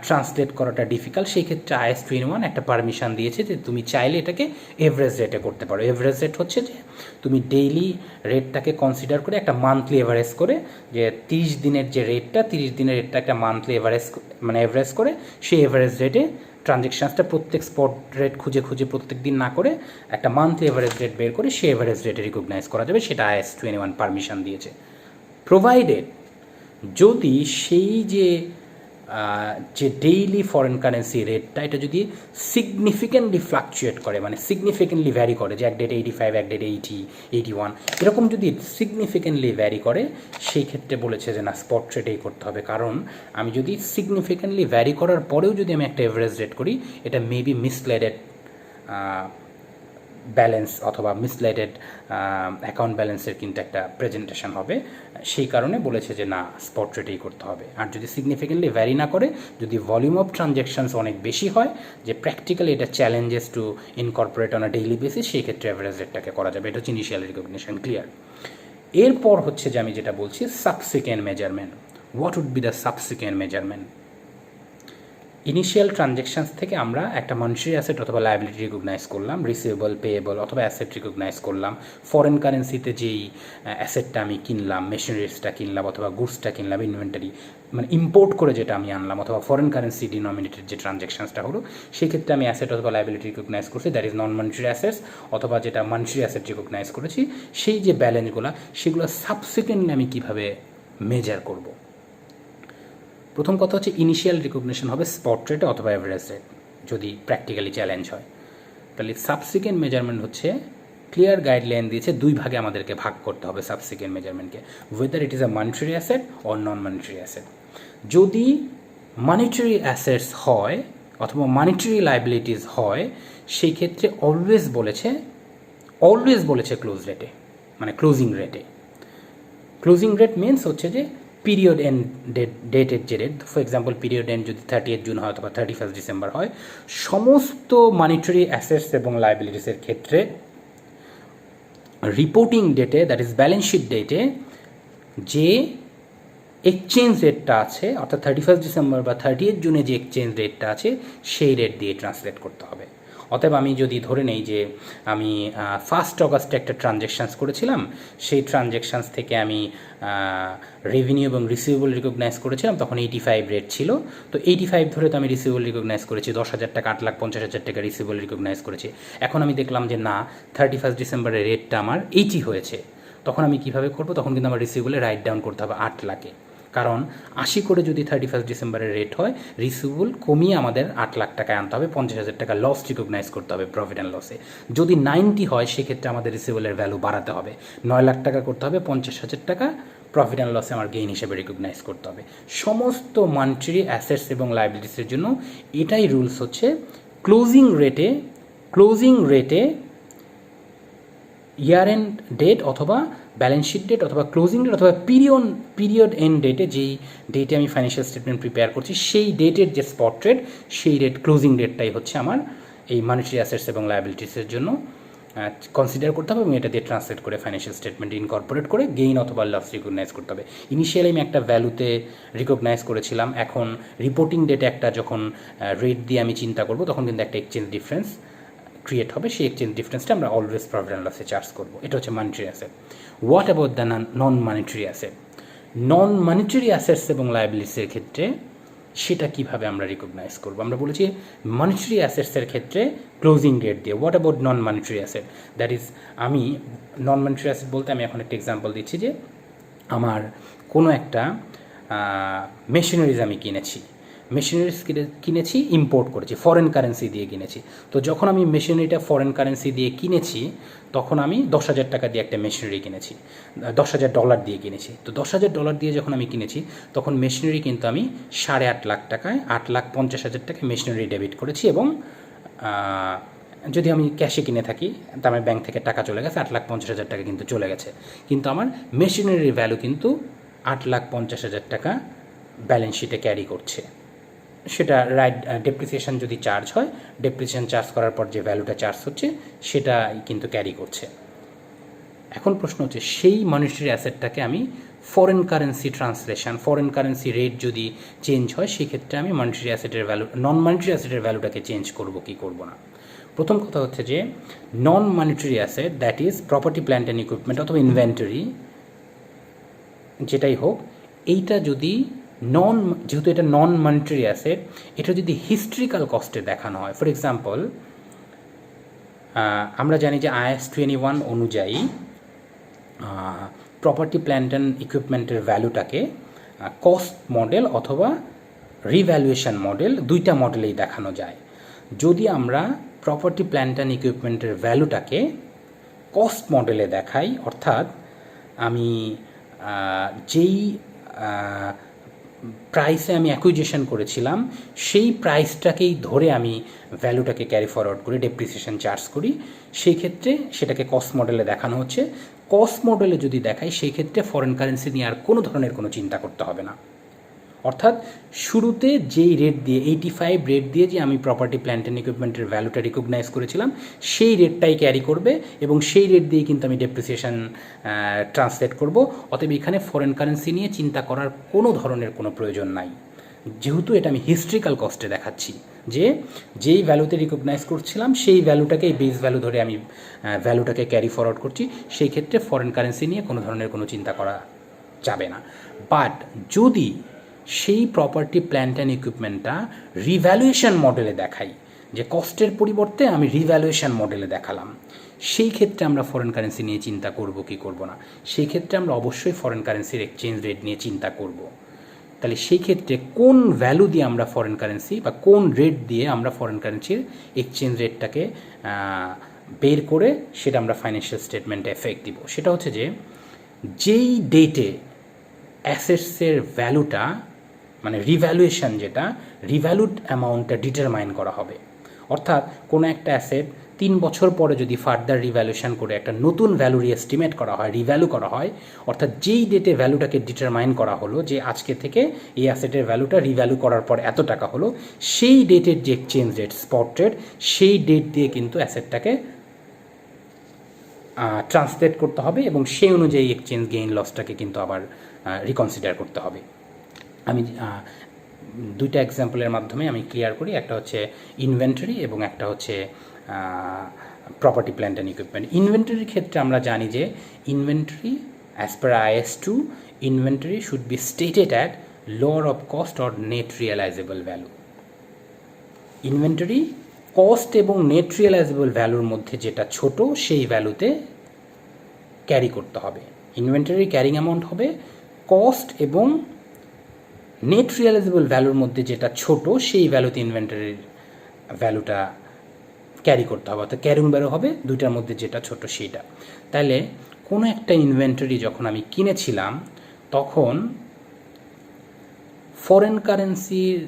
ট্রান্সলেট করাটা ডিফিকাল্ট, সেই ক্ষেত্রে IAS 21 একটা পারমিশন দিয়েছে যে তুমি চাইলে এটাকে এভারেজ রেটে করতে পারো। এভারেজ রেট হচ্ছে যে তুমি ডেইলি রেটটাকে কনসিডার করে একটা মান্থলি এভারেজ করে, যে 30 দিনের যে রেটটা, 30 দিনের রেটটা একটা মান্থলি এভারেজ মানে এভারেজ করে সেই এভারেজ রেটে ট্রানজ্যাকশানসটা প্রত্যেক স্পট রেট খুঁজে খুঁজে প্রত্যেক দিন না করে একটা মান্থলি এভারেজ রেট বের করে সেই এভারেজ রেটে রিকগনাইজ করা যাবে, সেটা IAS 21 পারমিশন দিয়েছে। প্রোভাইডেড যদি সেই যে ডেইলি ফরেন কারেন্সি রেটটা এটা যদি সিগনিফিক্যান্টলি ফ্লাকচুয়েট করে, মানে সিগনিফিক্যান্টলি ভ্যারি করে, যে এক ডেটে 85, এক ডেটে 80, 81 এরকম যদি সিগনিফিক্যান্টলি ভ্যারি করে, সেই ক্ষেত্রে বলেছে যে না, স্পট রেটেই করতে হবে। কারণ আমি যদি সিগনিফিক্যান্টলি ভ্যারি করার পরেও যদি আমি একটা এভারেজ রেট করি, এটা মেবি মিসলেডেড ব্যালেন্স অথবা মিসলেডেড অ্যাকাউন্ট ব্যালেন্সের কিন্তু একটা প্রেজেন্টেশন হবে। সেই কারণে বলেছে যে না, স্পট রেটেই করতে হবে। আর যদি সিগনিফিক্যান্টলি ভ্যারি না করে, যদি ভলিউম অফ ট্রানজ্যাকশনস অনেক বেশি হয়, যে প্র্যাকটিক্যালি এটা challenges two incorporate on a daily basis, সেই ক্ষেত্রে অ্যাভারেজ রেটটাকে করা যাবে। এটা হচ্ছে ইনিশিয়াল রিকগনিশন, ক্লিয়ার। এরপর হচ্ছে যে আমি যেটা বলছি subsequent measurement. What would be the subsequent measurement? Initial transactions থেকে আমরা একটা মনিটারি অ্যাসেট অথবা লায়াবিলিটি রিকগনাইজ করলাম, রিসিভেবল, পেয়েবল অথবা অ্যাসেট রিকগনাইজ করলাম। ফরেন কারেন্সিতে যেই অ্যাসেটটা আমি কিনলাম, মেশিনারিজটা কিনলাম অথবা গুডসটা কিনলাম, ইনভেন্টারি মানে ইম্পোর্ট করে যেটা আমি আনলাম, অথবা ফরেন কারেন্সি ডিনোমিনেটেড যে ট্রানজ্যাকশানসটা হলো, সেই ক্ষেত্রে আমি অ্যাসেট অথবা লায়াবিলিটি রিকগনাইজ করছি, that is non monetary assets, অথবা যেটা মনিটারি অ্যাসেট রিকগনাইজ করেছি, সেই যে ব্যালেন্সগুলো সেগুলো সাবসিকুয়েন্টলি আমি কীভাবে মেজার করব? প্রথম কথা হচ্ছে ইনিশিয়াল রিকগনিশন হবে স্পট রেটে অথবা এভারেজ রেট, যদি প্র্যাকটিক্যালি চ্যালেঞ্জ হয়। তাহলে সাবসিকুয়েন্ট মেজারমেন্ট হচ্ছে ক্লিয়ার গাইডলাইন দিয়েছে, দুই ভাগে আমাদেরকে ভাগ করতে হবে সাবসিকুয়েন্ট মেজারমেন্টকে, whether it is a monetary asset or non monetary asset. যদি মনিটারি অ্যাসেটস হয় অথবা মনিটারি লাইবিলিটিস হয়, সেই ক্ষেত্রে অলওয়েজ বলেছে ক্লোজ রেটে, মানে ক্লোজিং রেটে। ক্লোজিং রেট মিনস হচ্ছে যে পিরিয়ড এন্ড ডেটের যে rate, for example period end যদি 30 জুন হয় অথবা 31 ডিসেম্বর হয়, সমস্ত মনিটারি অ্যাসেটস এবং লাইবিলিটিসের ক্ষেত্রে রিপোর্টিং ডেটে, দ্যাট ইজ ব্যালেন্স শিট ডেটে, যে এক্সচেঞ্জ রেটটা আছে, অর্থাৎ 31 ডিসেম্বর বা 30 জুনে যে এক্সচেঞ্জ রেটটা আছে, সেই রেট দিয়ে ট্রান্সলেট করতে হবে। অতএব আমি যদি ধরে নেই যে আমি 1 অগাস্টে একটা ট্রানজ্যাকশানস করেছিলাম, সেই ট্রানজ্যাকশানস থেকে আমি রেভিনিউ এবং রিসিভেবল রিকগনাইজ করেছিলাম, তখন 85 রেট ছিল। তো 85 ধরে তো আমি রিসিভেবল রিকগনাইজ করেছি, 10,000 টাকা, 8,50,000 টাকা রিসিভেবল রিকগনাইজ করেছি। এখন আমি দেখলাম যে না, 31 ডিসেম্বরের রেটটা আমার 80 হয়েছে, তখন আমি কীভাবে করবো? তখন কিন্তু আমার রিসিভেবলে রাইট ডাউন করতে হবে 8 লাখে। কারণ 80 করে যদি 31 ডিসেম্বরের রেট হয়, রিসিভেবল কমিয়ে আমাদের 8 লাখ টাকায় আনতে হবে, 50,000 টাকা লস রিকগনাইজ করতে হবে প্রফিট অ্যান্ড লসে। যদি 90 হয়, সেক্ষেত্রে আমাদের রিসিভেবলের ভ্যালু বাড়াতে হবে, 9 লাখ টাকা করতে হবে, 50,000 টাকা প্রফিট অ্যান্ড লসে আমার গেইন হিসেবে রিকগনাইজ করতে হবে। সমস্ত মনিটারি অ্যাসেটস এবং লাইবিলিটিসের জন্য এটাই রুলস হচ্ছে, ক্লোজিং রেটে ইয়ার এন্ড ডেট অথবা ব্যালেন্স শিট ডেট অথবা ক্লোজিং ডেট অথবা পিরিয়ড এন্ড ডেটে, যেই ডেটে আমি ফাইন্যান্সিয়াল স্টেটমেন্ট প্রিপেয়ার করছি, সেই ডেটের যে স্পট রেট, সেই রেট ক্লোজিং ডেটটাই হচ্ছে আমার এই মনিটারি অ্যাসেটস এবং লায়াবিলিটিসের জন্য কনসিডার করতে হবে, এবং এটা দিয়ে ট্রান্সলেট করে ফাইন্যান্সিয়াল স্টেটমেন্ট ইনকর্পোরেট করে গেইন অথবা লস রিকগনাইজ করতে হবে। ইনিশিয়ালি আমি একটা ভ্যালুতে রিকগনাইজ করেছিলাম, এখন রিপোর্টিং ডেটে একটা যখন রেট দিয়ে আমি চিন্তা করব, তখন কিন্তু একটা এক্সচেঞ্জ ডিফারেন্স ক্রিয়েট হবে, সেই এক্সচেঞ্জ ডিফারেন্সটা আমরা অলওয়েজ প্রফিট অ্যান্ড লসে চার্জ করবো। এটা হচ্ছে monetary asset. What about the non monetary asset? Non monetary assets এবং লায়াবিলিটিসের ক্ষেত্রে সেটা কীভাবে আমরা রিকগনাইজ করবো? আমরা বলেছি মনিটারি অ্যাসেটসের ক্ষেত্রে ক্লোজিং ডেট দিয়ে। What about non monetary asset? That is, আমি নন মনিটারি অ্যাসেট বলতে আমি এখন একটা এক্সাম্পল দিচ্ছি, যে আমার কোনো একটা মেশিনারিজ আমি কিনেছি, ইম্পোর্ট করেছি, ফরেন কারেন্সি দিয়ে কিনেছি। তো যখন আমি মেশিনারিটা ফরেন কারেন্সি দিয়ে কিনেছি, তখন আমি 10,000 টাকা দিয়ে একটা মেশিনারি কিনেছি, $10,000 দিয়ে কিনেছি। তো $10,000 দিয়ে যখন আমি কিনেছি, তখন মেশিনারি কিন্তু আমি 8.5 লাখ টাকায় 8,50,000 টাকায় মেশিনারি ডেবিট করেছি, এবং যদি আমি ক্যাশে কিনে থাকি, তো আমার ব্যাংক থেকে টাকা চলে গেছে, 8,50,000 টাকা কিন্তু চলে গেছে, কিন্তু আমার মেশিনারির ভ্যালু কিন্তু 8,50,000 টাকা ব্যালেন্স শিটে ক্যারি করছে। সেটা রাইট ডেপ্রিসিয়েশন যদি চার্জ হয়, ডেপ্রিসিয়েশন চার্জ করার পর যে ভ্যালুটা চার্জ হচ্ছে, সেটাই কিন্তু ক্যারি করছে। এখন প্রশ্ন হচ্ছে সেই মনিটারি অ্যাসেটটাকে আমি foreign currency translation, foreign currency rate যদি চেঞ্জ হয় সেক্ষেত্রে আমি মনিটারি অ্যাসেটের ভ্যালু, নন মনিটারি অ্যাসেটের ভ্যালুটাকে চেঞ্জ করব কি করব না। প্রথম কথা হচ্ছে যে non monetary asset, that is property plant and equipment অথবা ইনভেন্টরি যেটাই হোক, এইটা যদি যেহেতু এটা নন মনিটারি অ্যাসেট, এটা যদি হিস্ট্রিক্যাল কস্টে দেখানো হয়, ফর এক্সাম্পল আমরা জানি যে IAS 21 অনুযায়ী প্রপার্টি প্ল্যান্ট অ্যান্ড ইকুইপমেন্টের ভ্যালুটাকে কস্ট মডেল অথবা রিভ্যালুয়েশন মডেল, দুইটা মডেলেই দেখানো যায়। যদি আমরা প্রপার্টি প্ল্যান্ট অ্যান্ড ইকুইপমেন্টের ভ্যালুটাকে কস্ট মডেলে দেখাই, অর্থাৎ আমি যেই প্রাইসে আমি অ্যাকুইজিশন করেছিলাম সেই প্রাইসটাকেই ধরে আমি ভ্যালুটাকে ক্যারি ফরওয়ার্ড করি, ডেপ্রিসিয়েশন চার্জ করি, সেই ক্ষেত্রে সেটাকে কস্ট মডেলে দেখানো হচ্ছে। কস্ট মডেলে যদি দেখাই সেই ক্ষেত্রে ফরেন কারেন্সি নিয়ে আর কোনো ধরনের কোনো চিন্তা করতে হবে না। অর্থাৎ শুরুতে যেই রেট দিয়ে 85 রেট দিয়ে যে আমি প্রপার্টি প্ল্যান্ট অ্যান্ড ইকুইপমেন্টের ভ্যালুটা রিকগনাইজ করেছিলাম সেই রেটটাই ক্যারি করবে এবং সেই রেট দিয়ে কিন্তু আমি ডেপ্রিসিয়েশন ট্রান্সলেট করব। অতএব এখানে ফরেন কারেন্সি নিয়ে চিন্তা করার কোনো ধরনের কোনো প্রয়োজন নাই, যেহেতু এটা আমি হিস্ট্রিক্যাল কস্টে দেখাচ্ছি যে যেই ভ্যালুতে রিকগনাইজ করছিলাম সেই ভ্যালুটাকেই বেস ভ্যালু ধরে আমি ভ্যালুটাকে ক্যারি ফরওয়ার্ড করছি, সেই ক্ষেত্রে ফরেন কারেন্সি নিয়ে কোনো ধরনের কোনো চিন্তা করা যাবে না। বাট যদি সেই প্রপার্টি প্ল্যান্ট অ্যান্ড ইকুইপমেন্টটা রিভ্যালুয়েশন মডেলে দেখাই, যে কস্টের পরিবর্তে আমি রিভ্যালুয়েশন মডেলে দেখালাম, সেই ক্ষেত্রে আমরা ফরেন কারেন্সি নিয়ে চিন্তা করব কি করব না। সেই ক্ষেত্রে আমরা অবশ্যই ফরেন কারেন্সির এক্সচেঞ্জ রেট নিয়ে চিন্তা করব। তাহলে সেই ক্ষেত্রে কোন ভ্যালু দিয়ে আমরা ফরেন কারেন্সি বা কোন রেট দিয়ে আমরা ফরেন কারেন্সির এক্সচেঞ্জ রেটটাকে বের করে সেটা আমরা ফাইন্যান্সিয়াল স্টেটমেন্টে এফেক্ট দিব, সেটা হচ্ছে যে যেই ডেটে অ্যাসেটসের ভ্যালুটা মানে রিভ্যালুয়েশন, যেটা রিভ্যালুড অ্যামাউন্টটা ডিটারমাইন করা হবে। অর্থাৎ কোনো একটা অ্যাসেট 3 বছর পরে যদি ফার্দার রিভ্যালুয়েশন করে একটা নতুন ভ্যালু এস্টিমেট করা হয়, রিভ্যালু করা হয়, অর্থাৎ যেই ডেটে ভ্যালুটাকে ডিটারমাইন করা হলো যে আজকে থেকে এই অ্যাসেটের ভ্যালুটা রিভ্যালু করার পর এত টাকা হলো, সেই ডেটের যে এক্সচেঞ্জ রেট, স্পট রেট, সেই ডেট দিয়ে কিন্তু অ্যাসেটটাকে ট্রান্সলেট করতে হবে এবং সেই অনুযায়ী এক্সচেঞ্জ গেইন লসটাকে কিন্তু আবার রিকনসিডার করতে হবে। আমি দুইটা এক্সাম্পলের মাধ্যমে আমি ক্লিয়ার করি, একটা হচ্ছে ইনভেন্টরি এবং একটা হচ্ছে প্রপার্টি প্ল্যান্ট অ্যান্ড ইকুইপমেন্ট। ইনভেন্টরির ক্ষেত্রে আমরা জানি যে inventory as per IAS 2 inventory should be stated at lower of cost or net realisable value. Inventory cost এবং নেট রিয়েলাইজেবল ভ্যালুর মধ্যে যেটা ছোট সেই ভ্যালুতে ক্যারি করতে হবে। ইনভেন্টরি ক্যারিং অ্যামাউন্ট হবে কস্ট এবং নেট রিয়েলাইজেবল ভ্যালুর মধ্যে যেটা ছোট সেই ভ্যালুতে ইনভেন্টরির ভ্যালুটা ক্যারি করতে হবে, অর্থাৎ ক্যারিং ভ্যালু হবে দুইটার মধ্যে যেটা ছোট সেইটা। তাহলে কোনো একটা ইনভেন্টরি যখন আমি কিনেছিলাম তখন ফরেন কারেন্সির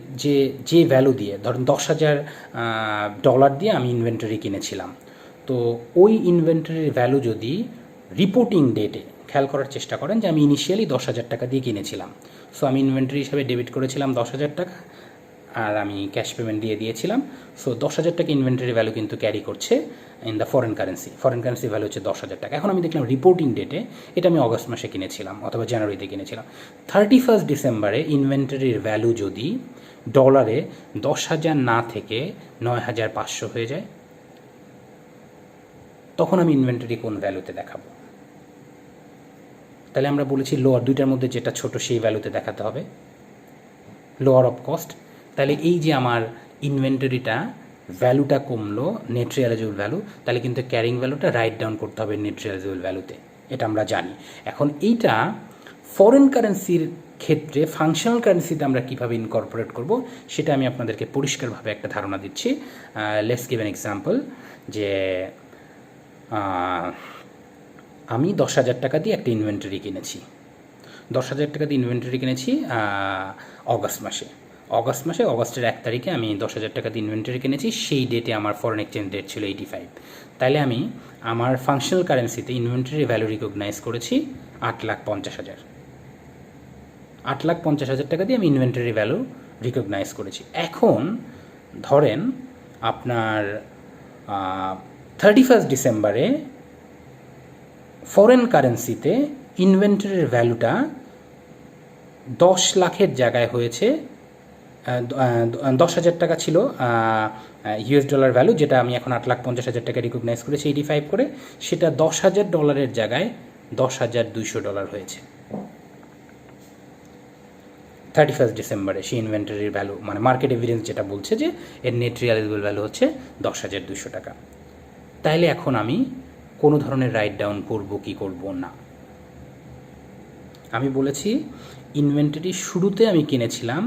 যে ভ্যালু দিয়ে, ধরুন $10,000 দিয়ে আমি ইনভেন্টরি কিনেছিলাম, তো ওই ইনভেন্টরির ভ্যালু যদি রিপোর্টিং ডেটে, খেয়াল করার চেষ্টা করেন যে আমি ইনিশিয়ালি 10,000 টাকা দিয়ে কিনেছিলাম, সো আমি ইনভেন্টরি হিসাবে ডেবিট করেছিলাম 10,000 টাকা আর আমি ক্যাশ পেমেন্ট দিয়ে দিয়েছিলাম। সো 10,000 টাকা ইনভেন্টরি ভ্যালু কিন্তু ক্যারি করছে in the foreign currency, foreign currency value হচ্ছে 10,000 টাকা। এখন আমি দেখলাম রিপোর্টিং ডেটে এটা আমি অগস্ট মাসে কিনেছিলাম অথবা জানুয়ারিতে কিনেছিলাম, 31 ডিসেম্বরে ইনভেন্টরির ভ্যালু যদি ডলারে 10,000 না থেকে 9,500 হয়ে যায়, তখন আমি ইনভেন্টরি কোন ভ্যালুতে দেখাবো? তাহলে আমরা বলেছি লোয়ার, দুইটার মধ্যে যেটা ছোট সেই ভ্যালুতে দেখাতে হবে, লোয়ার অফ কস্ট। তাহলে এই যে আমার ইনভেন্টরিটা ভ্যালুটা কমলো নেট রিয়েলাইজেবল ভ্যালু, তাহলে কিন্তু ক্যারিং ভ্যালুটা রাইট ডাউন করতে হবে নেট রিয়েলাইজেবল ভ্যালুতে, এটা আমরা জানি। এখন এইটা ফরেন কারেন্সির ক্ষেত্রে ফাংশনাল কারেন্সিতে আমরা কীভাবে ইনকর্পোরেট করব সেটা আমি আপনাদেরকে পরিষ্কারভাবে একটা ধারণা দিচ্ছি। লেটস গিভ অ্যান এক্সাম্পল, যে আমি 10,000 টাকা দিয়ে একটা ইনভেন্টরি কিনেছি, 10,000 টাকা দিয়ে ইনভেন্টরি কিনেছি অগস্ট মাসে। অগস্টের 1 তারিখে আমি 10,000 টাকা দিয়ে ইনভেন্টরি কিনেছি, সেই ডেটে আমার ফরেন এক্সচেঞ্জ রেট ছিল 85। তাহলে আমি আমার ফাংশনাল কারেন্সিতে ইনভেন্টরি ভ্যালু রিকগনাইজ করেছি 8,50,000। 8,50,000 টাকা দিয়ে আমি ইনভেন্টরি ভ্যালু রিকগনাইজ করেছি। এখন ধরেন আপনার 31 ডিসেম্বরে ফরেন কারেন্সিতে ইনভেন্টরির ভ্যালুটা 10 লাখের জায়গায় হয়েছে 10,000 টাকা ছিল ইউএস ডলার ভ্যালু, যেটা আমি এখন 8,50,000 টাকা রিকগনাইজ করেছি 85 করে, সেটা $10,000 জায়গায় $10,200 হয়েছে 31 ডিসেম্বরে। সেই ইনভেন্টরির ভ্যালু মানে মার্কেট এভিডেন্স যেটা বলছে যে এর নেট রিয়ালাইজেবল ভ্যালু হচ্ছে 10,200 টাকা। তাইলে এখন আমি কোনো ধরনের রাইট ডাউন করব কি করব না? আমি বলেছি ইনভেন্টরি শুরুতে আমি কিনেছিলাম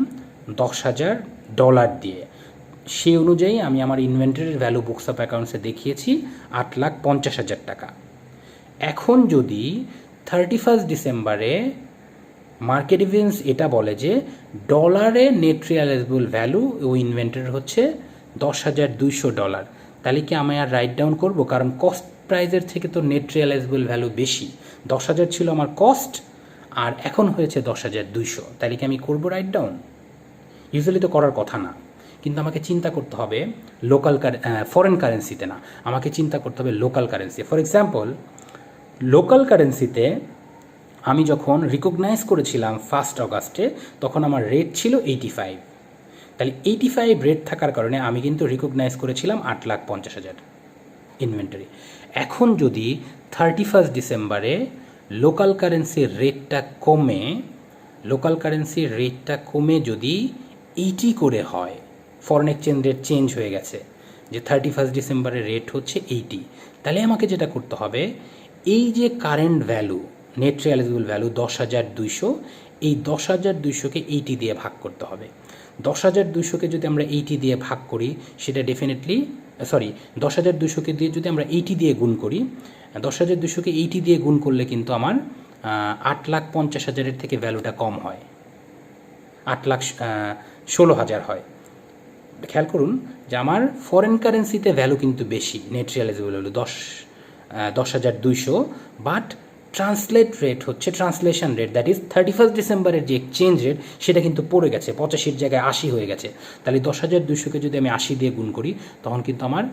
$10,000 দিয়ে, সেই অনুযায়ী আমি আমার ইনভেন্টরির ভ্যালু বুকস অফ অ্যাকাউন্টসে দেখিয়েছি 8,50,000 টাকা। এখন যদি 31 ডিসেম্বরে মার্কেট ইভিডেন্স এটা বলে যে ডলারে নেট রিয়ালাইজেবল ভ্যালু ওই ইনভেন্টরির হচ্ছে $10,200, তাহলে কি আমি আর রাইট ডাউন করবো? কারণ কস্ট প্রাইজের থেকে তো নেট রিয়ালাইজেবল ভ্যালু বেশি। 10,000 ছিল আমার কস্ট, আর এখন হয়েছে 10,200, তাহলে কি আমি করবো রাইট ডাউন? ইউজুয়ালি তো করার কথা না, কিন্তু আমাকে চিন্তা করতে হবে ফরেন কারেন্সিতে না, আমাকে চিন্তা করতে হবে local currency. For example, local কারেন্সিতে আমি যখন রিকগনাইজ করেছিলাম 1 অগাস্টে, তখন আমার রেট ছিল 85। তাহলে 85 রেট থাকার কারণে আমি কিন্তু রিকগনাইজ করেছিলাম 8,50,000 ইনভেন্টরি। এখন যদি 31 ডিসেম্বরে লোকাল কারেন্সির রেটটা কমে যদি 80 করে হয়, ফরেন এক্সচেঞ্জ রেট চেঞ্জ হয়ে গেছে যে 31 ডিসেম্বরের রেট হচ্ছে 80, তাহলে আমাকে যেটা করতে হবে, এই যে current value net realisable value 10,200, এই 10,200কে 80 দিয়ে ভাগ করতে হবে। 10,200কে যদি আমরা 80 দিয়ে ভাগ করি, সেটা ডেফিনেটলি 10,200কে দিয়ে যদি আমরা 80 দিয়ে গুণ করি, 10,200কে 80 দিয়ে গুণ করলে কিন্তু আমার 8,50,000 থেকে ভ্যালুটা কম হয়, 8,16,000 হয়। খেয়াল করুন যে আমার ফরেন কারেন্সিতে ভ্যালু কিন্তু বেশি, net realisable value 10,200, but translation rate that is 31 ডিসেম্বরের যে এক্সচেঞ্জ রেট সেটা কিন্তু পড়ে গেছে, 85 জায়গায় 80 হয়ে গেছে। তাহলে 10,200কে যদি আমি 80 দিয়ে গুণ করি, তখন কিন্তু আমার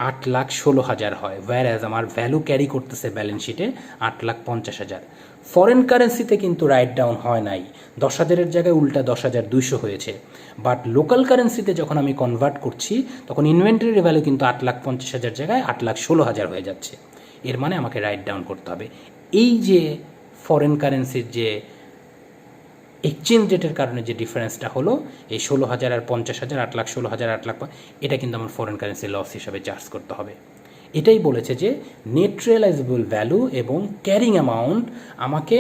8,16,000 হয়, ওয়্যারঅ্যাজ আমার ভ্যালু ক্যারি করতেছে ব্যালেন্স শিটে 8,50,000। ফরেন কারেন্সিতে কিন্তু রাইট ডাউন হয় নাই, 10,000-এর জায়গায় উল্টা 10,200 হয়েছে। বাট লোকাল কারেন্সিতে যখন আমি কনভার্ট করছি, তখন ইনভেন্টরির ভ্যালু কিন্তু 8,50,000 জায়গায় 8,16,000 হয়ে যাচ্ছে। এর মানে আমাকে রাইট ডাউন করতে হবে। এই যে ফরেন কারেন্সির যে এক্সচেঞ্জ রেটের কারণে যে ডিফারেন্সটা হলো, এই 16,000 আর 50,000, 8,16,000, 8,00,000, এটা কিন্তু আমার ফরেন কারেন্সি লস হিসাবে চার্জ করতে হবে। এটাই বলেছে যে নেট রিয়ালাইজেবল ভ্যালু এবং ক্যারিং অ্যামাউন্ট আমাকে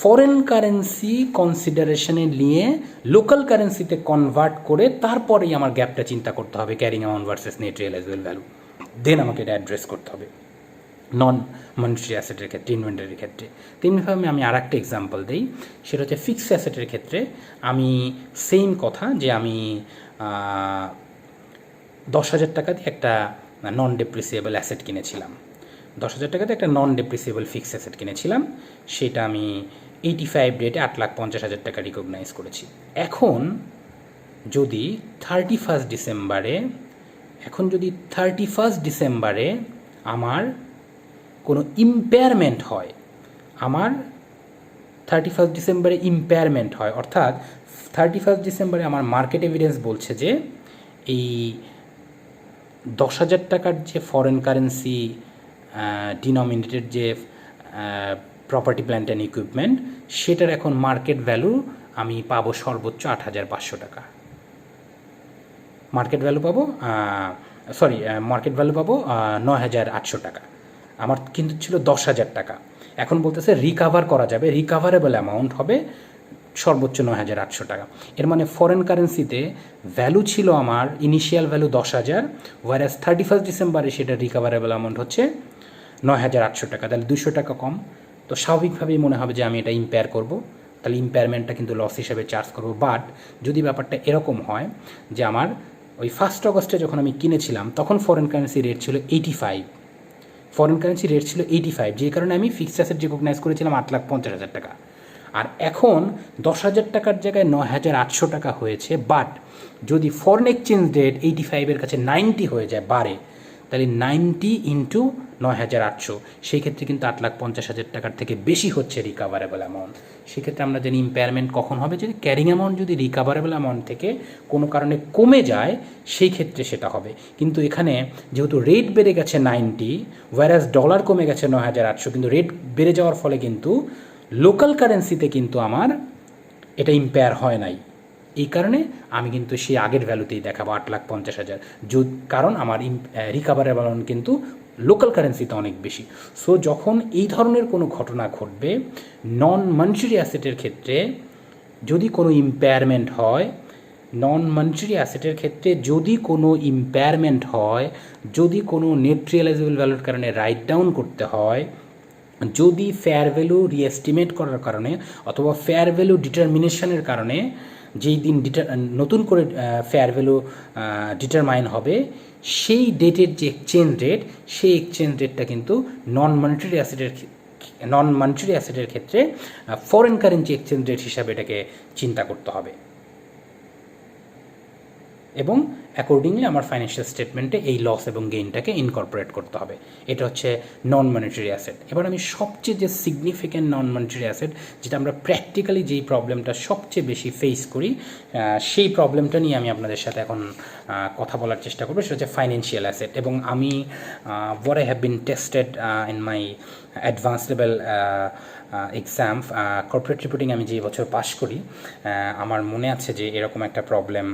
ফরেন কারেন্সি কনসিডারেশনে নিয়ে লোকাল কারেন্সিতে কনভার্ট করে তারপরেই আমার গ্যাপটা চিন্তা করতে হবে, carrying amount versus net realisable value. Then আমাকে এটা অ্যাড্রেস করতে হবে নন মনিটারি অ্যাসেটের ক্ষেত্রে, ইনভেন্টরির ক্ষেত্রে। তেমনিভাবে আমি আর একটা এক্সাম্পল দিই, সেটা হচ্ছে ফিক্সড অ্যাসেটের ক্ষেত্রে আমি সেম কথা, যে আমি 10,000 টাকা দিয়ে একটা নন ডেপ্রিসিয়েবল অ্যাসেট কিনেছিলাম, 10,000 টাকাতে একটা নন ডেপ্রিসিয়েবল ফিক্সড অ্যাসেট কিনেছিলাম, সেটা আমি 85 রেটে 8,50,000 টাকা রিকগনাইজ করেছি। এখন যদি 31 ডিসেম্বরে আমার কোনো ইম্পেয়ারমেন্ট হয়, অর্থাৎ 31 ডিসেম্বরে আমার মার্কেট এভিডেন্স বলছে যে এই 10,000 টাকার যে ফরেন কারেন্সি ডিনোমিনেটেড যে প্রপার্টি প্ল্যান্ট অ্যান্ড ইকুইপমেন্ট, সেটার এখন মার্কেট ভ্যালু আমি পাবো সর্বোচ্চ 8,500 টাকা। মার্কেট ভ্যালু পাবো 9,800 টাকা। আমার কিন্তু ছিল 10,000 টাকা, এখন বলতেছে রিকাভার করা যাবে, রিকাভারেবল অ্যামাউন্ট হবে সর্বোচ্চ 9,800 টাকা। এর মানে ফরেন কারেন্সিতে ভ্যালু ছিল আমার ইনিশিয়াল ভ্যালু 10,000, ওয়ারাস 31 ডিসেম্বরে সেটা রিকাভারেবল অ্যামাউন্ট হচ্ছে 9,800 টাকা, তাহলে 200 টাকা কম। তো স্বাভাবিকভাবেই মনে হবে যে আমি এটা ইম্পেয়ার করব, তাহলে ইম্পেয়ারমেন্টটা কিন্তু লস হিসেবে চার্জ করব। বাট যদি ব্যাপারটা এরকম হয় যে আমার ওই 1 অগস্টে যখন আমি কিনেছিলাম, তখন ফরেন কারেন্সি রেট ছিল 85, যে কারণে আমি ফিক্সড অ্যাসেট রিকগনাইজ করেছিলাম 8,50,000 টাকা। আর এখন 10,000 টাকার জায়গায় 9,800 টাকা হয়েছে। বাট যদি ফরেন এক্সচেঞ্জ রেট 85-এর কাছে 90 হয়ে যায়, বাড়ে, তাহলে 90 ইন্টু 9,800, সেই ক্ষেত্রে কিন্তু 8,50,000 টাকার থেকে বেশি হচ্ছে রিকাভারেবল অ্যামাউন্ট। সেক্ষেত্রে আমরা জানি ইম্পেয়ারমেন্ট কখন হবে, যদি ক্যারিং অ্যামাউন্ট যদি রিকাভারেবল অ্যামাউন্ট থেকে কোনো কারণে কমে যায় সেই ক্ষেত্রে সেটা হবে। কিন্তু এখানে যেহেতু রেট বেড়ে গেছে 90, ওয়ারাস ডলার কমে গেছে 9,800, কিন্তু রেট বেড়ে যাওয়ার ফলে কিন্তু লোকাল কারেন্সিতে কিন্তু আমার এটা ইম্পেয়ার হয় নাই। এই কারণে আমি কিন্তু সেই আগের ভ্যালুতেই দেখাবো 8,50,000, কারণ আমার রিকাভারেবল অ্যামাউন্ট কিন্তু লোকাল কারেন্সিতে অনেক বেশি। সো যখন এই ধরনের কোনো ঘটনা ঘটবে নন মনিটারি অ্যাসেটের ক্ষেত্রে, যদি কোনো ইম্পেয়ারমেন্ট হয়, নন মনিটারি অ্যাসেটের ক্ষেত্রে যদি কোনো ইম্পেয়ারমেন্ট হয়, যদি কোনো নেট রিয়েলাইজেবল ভ্যালুর কারণে রাইট ডাউন করতে হয়, যদি ফেয়ার ভ্যালু রিএস্টিমেট করার কারণে অথবা ফেয়ার ভ্যালু ডিটারমিনেশনের কারণে যেই দিন নতুন করে ফেয়ার ভ্যালু ডিটারমাইন হবে, সেই ডেটের যে এক্সচেঞ্জ রেট, সেই এক্সচেঞ্জ রেটটা কিন্তু নন মনিটারি অ্যাসেটের ক্ষেত্রে ফরেন কারেন্সি এক্সচেঞ্জ রেট হিসাবে এটাকে চিন্তা করতে হবে এবং অ্যাকর্ডিংলি আমার ফাইন্যান্সিয়াল স্টেটমেন্টে এই লস এবং গেইনটাকে ইনকর্পোরেট করতে হবে। এটা হচ্ছে নন মনিটারি অ্যাসেট। এবার আমি সবচেয়ে যে সিগনিফিক্যান্ট নন মনিটারি অ্যাসেট, যেটা আমরা প্র্যাকটিক্যালি যেই প্রবলেমটা সবচেয়ে বেশি ফেস করি, সেই প্রবলেমটা নিয়ে আমি আপনাদের সাথে এখন কথা বলার চেষ্টা করবো। সেটা হচ্ছে ফাইন্যান্সিয়াল অ্যাসেট। এবং আমি what I have been tested in my advanced level exam corporate reporting আমি যে বছর পাশ করি, আমার মনে আছে যে এরকম একটা প্রবলেম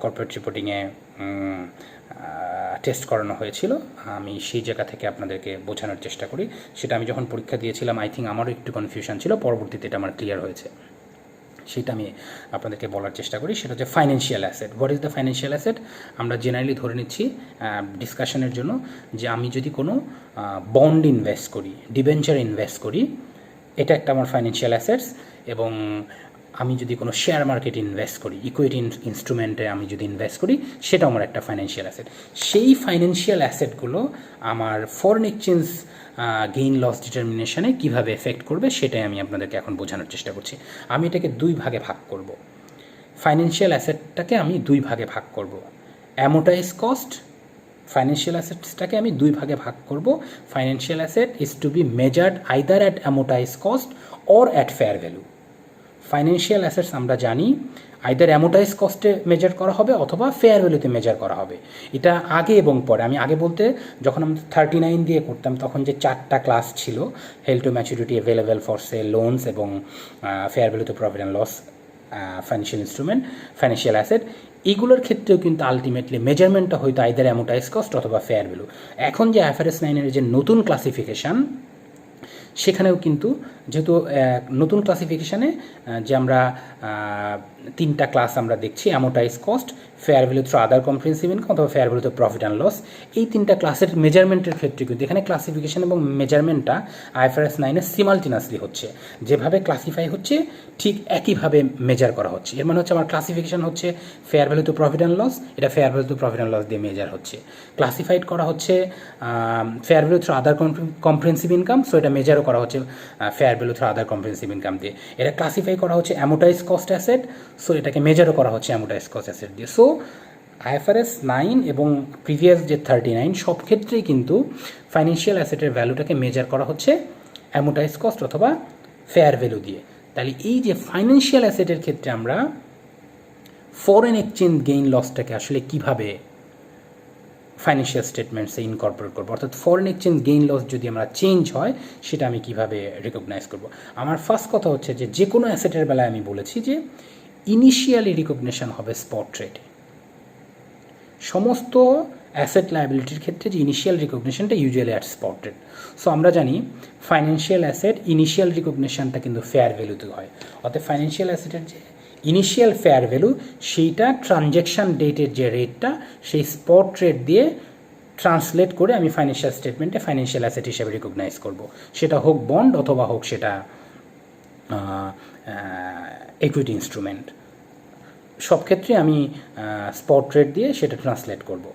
কর্পোরেট রিপোর্টিংয়ে টেস্ট করানো হয়েছিল। আমি সেই জায়গা থেকে আপনাদেরকে বোঝানোর চেষ্টা করি। সেটা আমি যখন পরীক্ষা দিয়েছিলাম, আই থিঙ্ক আমারও একটু কনফিউশন ছিল, পরবর্তীতে এটা আমার ক্লিয়ার হয়েছে। সেটা আমি আপনাদেরকে বলার চেষ্টা করি। সেটা হচ্ছে financial asset. What is the financial asset? আমরা জেনারেলি ধরে নিচ্ছি ডিসকাশনের জন্য যে আমি যদি কোনো বন্ড ইনভেস্ট করি, ডিবেঞ্চার ইনভেস্ট করি, এটা একটা আমার ফাইন্যান্সিয়াল অ্যাসেটস। এবং আমি যদি কোনো শেয়ার মার্কেট ইনভেস্ট করি, ইকুইটি ইনস্ট্রুমেন্টে আমি যদি ইনভেস্ট করি, সেটা আমার একটা ফাইন্যান্সিয়াল অ্যাসেট। সেই ফাইন্যান্সিয়াল অ্যাসেটগুলো আমার ফরেন এক্সচেঞ্জ গেইন লস ডিটারমিনেশনে কীভাবে এফেক্ট করবে, সেটাই আমি আপনাদেরকে এখন বোঝানোর চেষ্টা করছি। আমি এটাকে দুই ভাগে ভাগ করব। ফাইন্যান্সিয়াল অ্যাসেটটাকে আমি দুই ভাগে ভাগ করব। অ্যামোটাইজ কস্ট, ফাইন্যান্সিয়াল অ্যাসেটসটাকে আমি দুই ভাগে ভাগ করব। Financial asset is to be measured either at amortise cost or at fair value. Financial assets আমরা জানি আইদার অ্যামোটাইজ কস্টে মেজার করা হবে অথবা ফেয়ার ভ্যালুতে মেজার করা হবে। এটা আগে এবং পরে। আমি আগে বলতে যখন আমি 39 দিয়ে করতাম, তখন যে 4টা ক্লাস ছিল, held to maturity, available for sale, loans এবং ফেয়ার ভ্যালুতে profit and loss, financial instrument, financial asset, এইগুলোর ক্ষেত্রেও কিন্তু আলটিমেটলি মেজারমেন্টটা হয়তো আইদার অ্যামোটাইজ কস্ট অথবা ফেয়ার ভ্যালু। এখন যে IFRS 9-এর যে নতুন ক্লাসিফিকেশান, সেখানেও কিন্তু যেহেতু নতুন ক্লাসিফিকেশানে যে আমরা 3টা ক্লাস আমরা দেখছি, amortise cost, fair value through other comprehensive income অথবা fair value through profit and loss, এই 3টা ক্লাসের মেজারমেন্টের ক্ষেত্রে কিন্তু এখানে ক্লাসিফিকেশান এবং মেজারমেন্টটা IFRS 9-এ সিমালটেনিয়াসলি হচ্ছে। যেভাবে ক্লাসিফাই হচ্ছে ঠিক একইভাবে মেজার করা হচ্ছে। এর মানে হচ্ছে আমার ক্লাসিফিকেশান হচ্ছে fair value to profit and loss, এটা fair value to profit and loss দিয়ে মেজার হচ্ছে। ক্লাসিফাইড করা হচ্ছে fair value through other comprehensive income, so এটা মেজারও করা হচ্ছে fair value through other comprehensive income দিয়ে। এটা ক্লাসিফাই করা হচ্ছে অ্যামোটাইজ কস্ট অ্যাসেট, সো এটাকে মেজারও করা হচ্ছে অ্যামোটাইজ কস্ট অ্যাসেট দিয়ে। সো IFRS 9 এবং প্রিভিয়াস যে 39, সব ক্ষেত্রেই কিন্তু ফাইন্যান্সিয়াল অ্যাসেটের ভ্যালুটাকে মেজার করা হচ্ছে অ্যামোটাইজ কস্ট অথবা ফেয়ার ভ্যালু দিয়ে। তাহলে এই যে ফাইন্যান্সিয়াল অ্যাসেটের ক্ষেত্রে আমরা ফরেন এক্সচেঞ্জ গেইন লসটাকে আসলে কীভাবে ফাইন্যান্সিয়াল স্টেটমেন্টসে ইনকর্পোরেট করবো, অর্থাৎ ফরেন এক্সচেঞ্জ গেইন লস যদি আমরা চেঞ্জ হয়, সেটা আমি কীভাবে রিকগনাইজ করব। আমার ফার্স্ট কথা হচ্ছে যে কোনো অ্যাসেটের বেলায় আমি বলেছি যে ইনিশিয়ালি রিকগনিশন হবে স্পট রেটে। সমস্ত অ্যাসেট লায়াবিলিটির ক্ষেত্রে যে ইনিশিয়াল রিকগনিশনটা usually at spot rate. So আমরা জানি ফাইন্যান্সিয়াল অ্যাসেট ইনিশিয়াল রিকগনিশনটা কিন্তু ফেয়ার ভ্যালুতে হয়। অর্থাৎ ফাইন্যান্সিয়াল অ্যাসেটের যে ইনিশিয়াল ফেয়ার ভ্যালু, সেইটা ট্রানজ্যাকশান ডেটের যে রেটটা, সেই স্পট রেট দিয়ে ট্রান্সলেট করে আমি ফাইন্যান্সিয়াল স্টেটমেন্টে ফাইন্যান্সিয়াল অ্যাসেট হিসেবে রিকগনাইজ করব। সেটা হোক বন্ড অথবা হোক সেটা ইকুইটি ইনস্ট্রুমেন্ট, সব ক্ষেত্রে আমি স্পট রেট দিয়ে সেটা ট্রান্সলেট করব।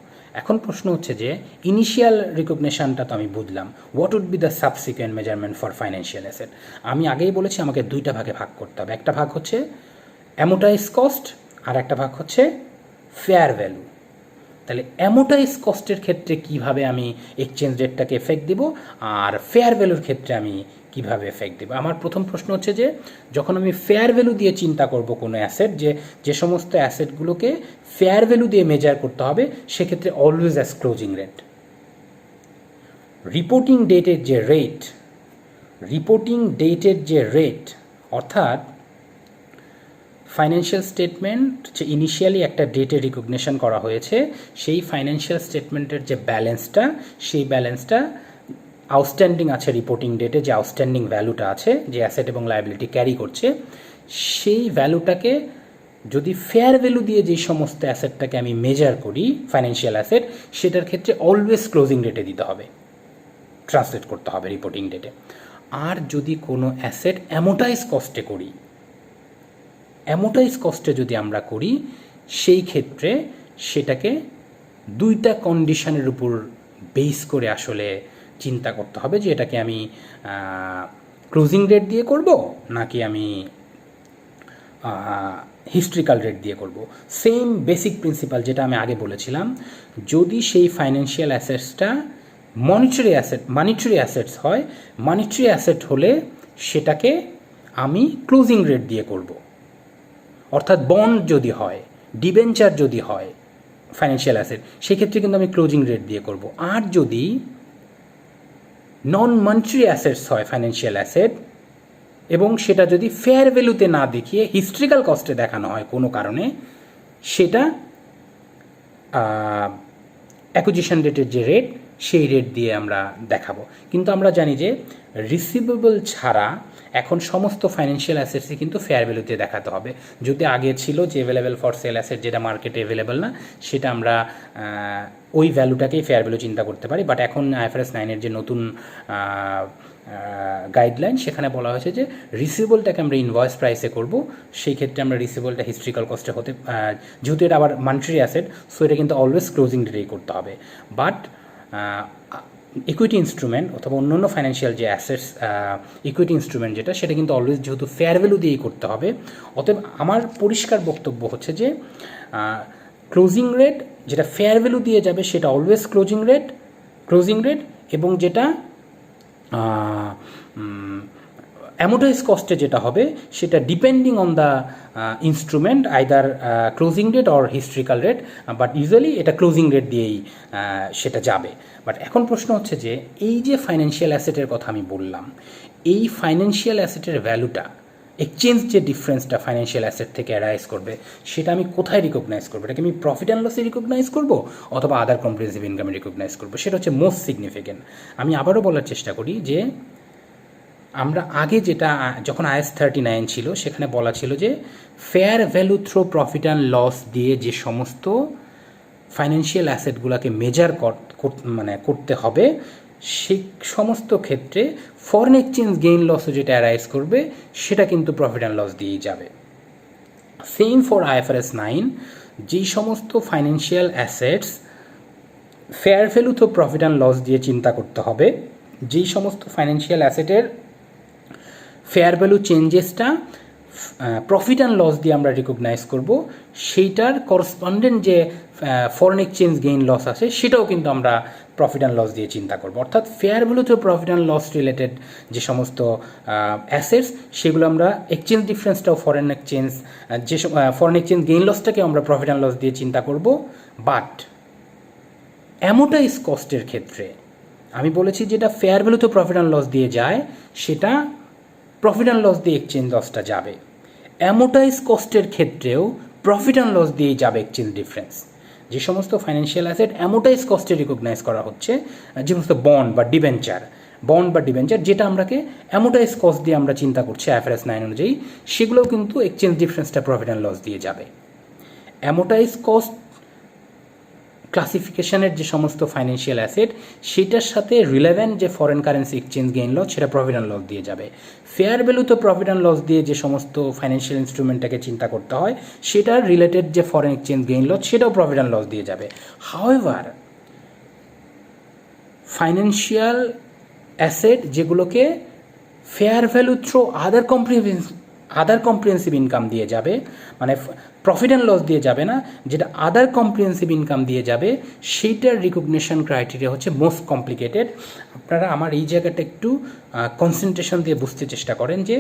এখন প্রশ্ন হচ্ছে যে ইনিশিয়াল রিকগনিশনটা তো আমি বুঝলাম, what would be the subsequent measurement for financial asset? আমি আগেই বলেছি আমাকে দুইটা ভাগে ভাগ করতে হবে। একটা ভাগ হচ্ছে অ্যামোটাইজ কস্ট আর একটা ভাগ হচ্ছে ফেয়ার ভ্যালু। তাহলে অ্যামোটাইজ কস্টের ক্ষেত্রে কিভাবে আমি এক্সচেঞ্জ রেটটাকে এফেক্ট দেব, আর ফেয়ার ভ্যালুর ক্ষেত্রে আমি কিভাবে এফেক্ট দেব। আমার প্রথম প্রশ্ন হচ্ছে যে যখন আমি ফেয়ার ভ্যালু দিয়ে চিন্তা করব কোনো অ্যাসেট, যে সমস্ত অ্যাসেটগুলোকে ফেয়ার ভ্যালু দিয়ে মেজার করতে হবে, সেক্ষেত্রে always as closing rate. Reporting ডেটের যে রেট অর্থাৎ ফাইন্যান্সিয়াল স্টেটমেন্ট যে ইনিশিয়ালি একটা ডেটে রিকগনিশন করা হয়েছে, সেই ফাইন্যান্সিয়াল স্টেটমেন্টের যে ব্যালেন্সটা, সেই ব্যালেন্সটা আউটস্ট্যান্ডিং আছে রিপোর্টিং ডেটে, যে আউটস্ট্যান্ডিং ভ্যালুটা আছে যে অ্যাসেট এবং লায়াবিলিটি ক্যারি করছে, সেই ভ্যালুটাকে যদি ফেয়ার ভ্যালু দিয়ে যে সমস্ত অ্যাসেটটাকে আমি মেজার করি ফাইন্যান্সিয়াল অ্যাসেট, সেটার ক্ষেত্রে অলওয়েজ ক্লোজিং ডেটে দিতে হবে, ট্রান্সলেট করতে হবে রিপোর্টিং ডেটে। আর যদি কোনো অ্যাসেট অ্যামোটাইজ কস্টে যদি আমরা করি, সেই ক্ষেত্রে সেটাকে দুইটা কন্ডিশনের উপর বেস করে আসলে চিন্তা করতে হবে যে এটাকে আমি ক্লোজিং রেট দিয়ে করব নাকি আমি হিস্ট্রিক্যাল রেট দিয়ে করব। সেম বেসিক প্রিন্সিপাল যেটা আমি আগে বলেছিলাম, যদি সেই ফাইন্যান্সিয়াল অ্যাসেটসটা মানিটারি অ্যাসেটস হয়, মানিটারি অ্যাসেট হলে সেটাকে আমি ক্লোজিং রেট দিয়ে করব। অর্থাৎ বন্ড যদি হয়, ডিবেঞ্চার যদি হয় ফাইন্যান্সিয়াল অ্যাসেট, সেক্ষেত্রে কিন্তু আমি ক্লোজিং রেট দিয়ে করব। আর যদি নন মানিটারি অ্যাসেটস হয় ফাইন্যান্সিয়াল অ্যাসেট, এবং সেটা যদি ফেয়ার ভ্যালুতে না দেখিয়ে হিস্ট্রিক্যাল কস্টে দেখানো হয় কোনো কারণে, সেটা অ্যাকুইজিশন রেটের যে রেট, সেই রেট দিয়ে আমরা দেখাবো। কিন্তু আমরা জানি যে রিসিভেবল ছাড়া এখন সমস্ত ফাইন্যান্সিয়াল অ্যাসেটসই কিন্তু ফেয়ার ভ্যালুতে দেখাতে হবে। যদি আগে ছিল যে অ্যাভেলেবেল ফর সেল অ্যাসেট, যেটা মার্কেটে অ্যাভেলেবেল না, সেটা আমরা ওই ভ্যালুটাকেই ফেয়ার ভ্যালু চিন্তা করতে পারি। বাট এখন IFRS 9-এর যে নতুন গাইডলাইন, সেখানে বলা হয়েছে যে রিসিভেবলটাকে আমরা ইনভয়েস প্রাইসে করব। সেই ক্ষেত্রে আমরা রিসিভেবলটা হিস্ট্রিক্যাল কস্টে হতে, যেহেতু এটা আবার মানিটারি অ্যাসেট, সো এটা কিন্তু অলওয়েজ ক্লোজিং ডেটেই করতে হবে। বাট ইকুইটি ইনস্ট্রুমেন্ট অথবা অন্যান্য ফাইন্যান্সিয়াল যে অ্যাসেটস ইকুইটি ইনস্ট্রুমেন্ট যেটা, সেটা কিন্তু অলওয়েজ যেহেতু ফেয়ার ভ্যালু দিয়েই করতে হবে। অতএব আমার পরিষ্কার বক্তব্য হচ্ছে যে ক্লোজিং রেট যেটা ফেয়ার ভ্যালু দিয়ে যাবে, সেটা অলওয়েজ ক্লোজিং রেট, এবং যেটা অ্যামোটাইজ কস্টে যেটা হবে, সেটা depending on the instrument, either closing rate or historical rate, but usually এটা ক্লোজিং রেট দিয়েই সেটা যাবে। বাট এখন প্রশ্ন হচ্ছে যে এই যে ফাইন্যান্সিয়াল অ্যাসেটের কথা আমি বললাম, এই ফাইন্যান্সিয়াল অ্যাসেটের ভ্যালুটা, এক্সচেঞ্জ যে ডিফারেন্সটা ফাইন্যান্সিয়াল অ্যাসেট থেকে অ্যারাইজ করবে, সেটা আমি কোথায় রিকগনাইজ করবো? এটাকে আমি প্রফিট অ্যান্ড লসে রিকগনাইজ করবো অথবা আদার কম্প্রিহেনসিভ ইনকামে রিকগনাইজ করবো? সেটা হচ্ছে মোস্ট সিগনিফিকেন্ট। আমি আবারও বলার চেষ্টা করি যে আমরা আগে যেটা, যখন IAS 39 ছিল, সেখানে বলা ছিল যে fair value through profit and loss দিয়ে যে সমস্ত ফাইন্যান্সিয়াল অ্যাসেটগুলোকে মেজার করতে হবে, সেই সমস্ত ক্ষেত্রে ফরেন এক্সচেঞ্জ গেইন লসও যেটা অ্যারাইজ করবে, সেটা কিন্তু প্রফিট অ্যান্ড লস দিয়েই যাবে। সেম ফর IFRS 9, যেই সমস্ত financial assets fair value through profit and loss দিয়ে চিন্তা করতে হবে, যেই সমস্ত ফাইন্যান্সিয়াল অ্যাসেটের ফেয়ার ভ্যালু চেঞ্জেসটা প্রফিট অ্যান্ড লস দিয়ে আমরা রিকগনাইজ করব, সেইটার করসপন্ডেন্ট যে ফরেন এক্সচেঞ্জ গেইন লস আছে, সেটাও কিন্তু আমরা প্রফিট অ্যান্ড লস দিয়ে চিন্তা করব। অর্থাৎ fair value through profit and loss related যে সমস্ত অ্যাসেটস, সেগুলো আমরা এক্সচেঞ্জ ডিফারেন্সটাও ফরেন এক্সচেঞ্জ গেইন লসটাকে আমরা প্রফিট অ্যান্ড লস দিয়ে চিন্তা করব। বাট অ্যামোটাইজ কস্টের ক্ষেত্রে আমি বলেছি যেটা fair value through profit and loss দিয়ে যায়, সেটা প্রফিট অ্যান্ড লস দিয়ে এক্সচেঞ্জ লসটা যাবে। অ্যামোটাইজ কস্টের ক্ষেত্রেও প্রফিট অ্যান্ড লস দিয়েই যাবে এক্সচেঞ্জ ডিফারেন্স। যে সমস্ত ফাইন্যান্সিয়াল অ্যাসেট অ্যামোটাইজ কস্টে রিকগনাইজ করা হচ্ছে, যে সমস্ত বন্ড বা ডিবেঞ্চার যেটা আমরাকে অ্যামোটাইজ কস্ট দিয়ে আমরা চিন্তা করছি IFRS 9 অনুযায়ী, সেগুলোও কিন্তু এক্সচেঞ্জ ডিফারেন্সটা প্রফিট অ্যান্ড লস দিয়ে যাবে। অ্যামোটাইজ কস্ট ক্লাসিফিকেশনের যে সমস্ত ফাইন্যান্সিয়াল অ্যাসেট, সেটার সাথে রিলেভেন্ট যে foreign currency exchange gain loss, সেটা প্রফিট অ্যান্ড লস দিয়ে যাবে। Fair value through profit and loss দিয়ে যে সমস্ত ফাইন্যান্সিয়াল ইনস্ট্রুমেন্টটাকে চিন্তা করতে হয়, সেটার রিলেটেড যে ফরেন এক্সচেঞ্জ গেইন লস, সেটাও প্রফিট অ্যান্ড লস দিয়ে যাবে। হাউএভার ফাইন্যান্সিয়াল অ্যাসেট যেগুলোকে fair value through other comprehensive income দিয়ে যাবে, মানে প্রফিট অ্যান্ড লস দিয়ে যাবে না, যেটা আদার কম্প্রিহেন্সিভ ইনকাম দিয়ে যাবে, সেইটার রিকগনিশন ক্রাইটেরিয়া হচ্ছে মোস্ট কমপ্লিকেটেড। আপনারা আমার এই জায়গাটা একটু কনসেন্ট্রেশন দিয়ে বুঝতে চেষ্টা করেন যে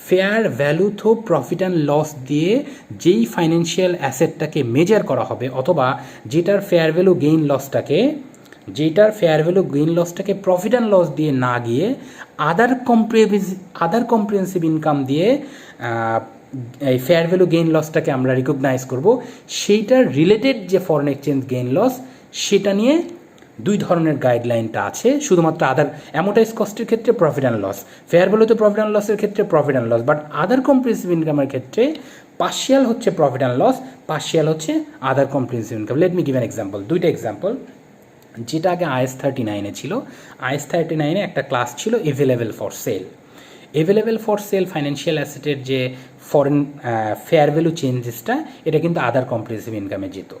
fair value through profit and loss দিয়ে যেই ফাইন্যান্সিয়াল অ্যাসেটটাকে মেজার করা হবে, অথবা যেটার ফেয়ার ভ্যালু গেইন লসটাকে প্রফিট অ্যান্ড লস দিয়ে না গিয়ে আদার কম্প্রিহেন্সিভ ইনকাম দিয়ে এই ফেয়ার ভ্যালু গেইন লসটাকে আমরা রিকগনাইজ করব, সেইটার রিলেটেড যে ফরেন এক্সচেঞ্জ গেইন লস, সেটা নিয়ে দুই ধরনের গাইডলাইনটা আছে। শুধুমাত্র আদার অ্যামোটাইজ কস্টের ক্ষেত্রে প্রফিট অ্যান্ড লস, ফেয়ার ভ্যালুতে প্রফিট অ্যান্ড লসের ক্ষেত্রে profit and loss, but other comprehensive ইনকামের ক্ষেত্রে পার্শিয়াল হচ্ছে প্রফিট অ্যান্ড লস, পার্শিয়াল হচ্ছে other comprehensive income. Let me give an example, দুইটা এক্সাম্পল। যেটা আগে IAS 39-এ ছিল, IAS 39-এ একটা ক্লাস ছিল available for sale. Available for sale financial অ্যাসেটের যে ফরেন ফেয়ার ভ্যালু চেঞ্জেসটা, এটা কিন্তু আদার কম্প্রিহেন্সিভ ইনকামে যেত।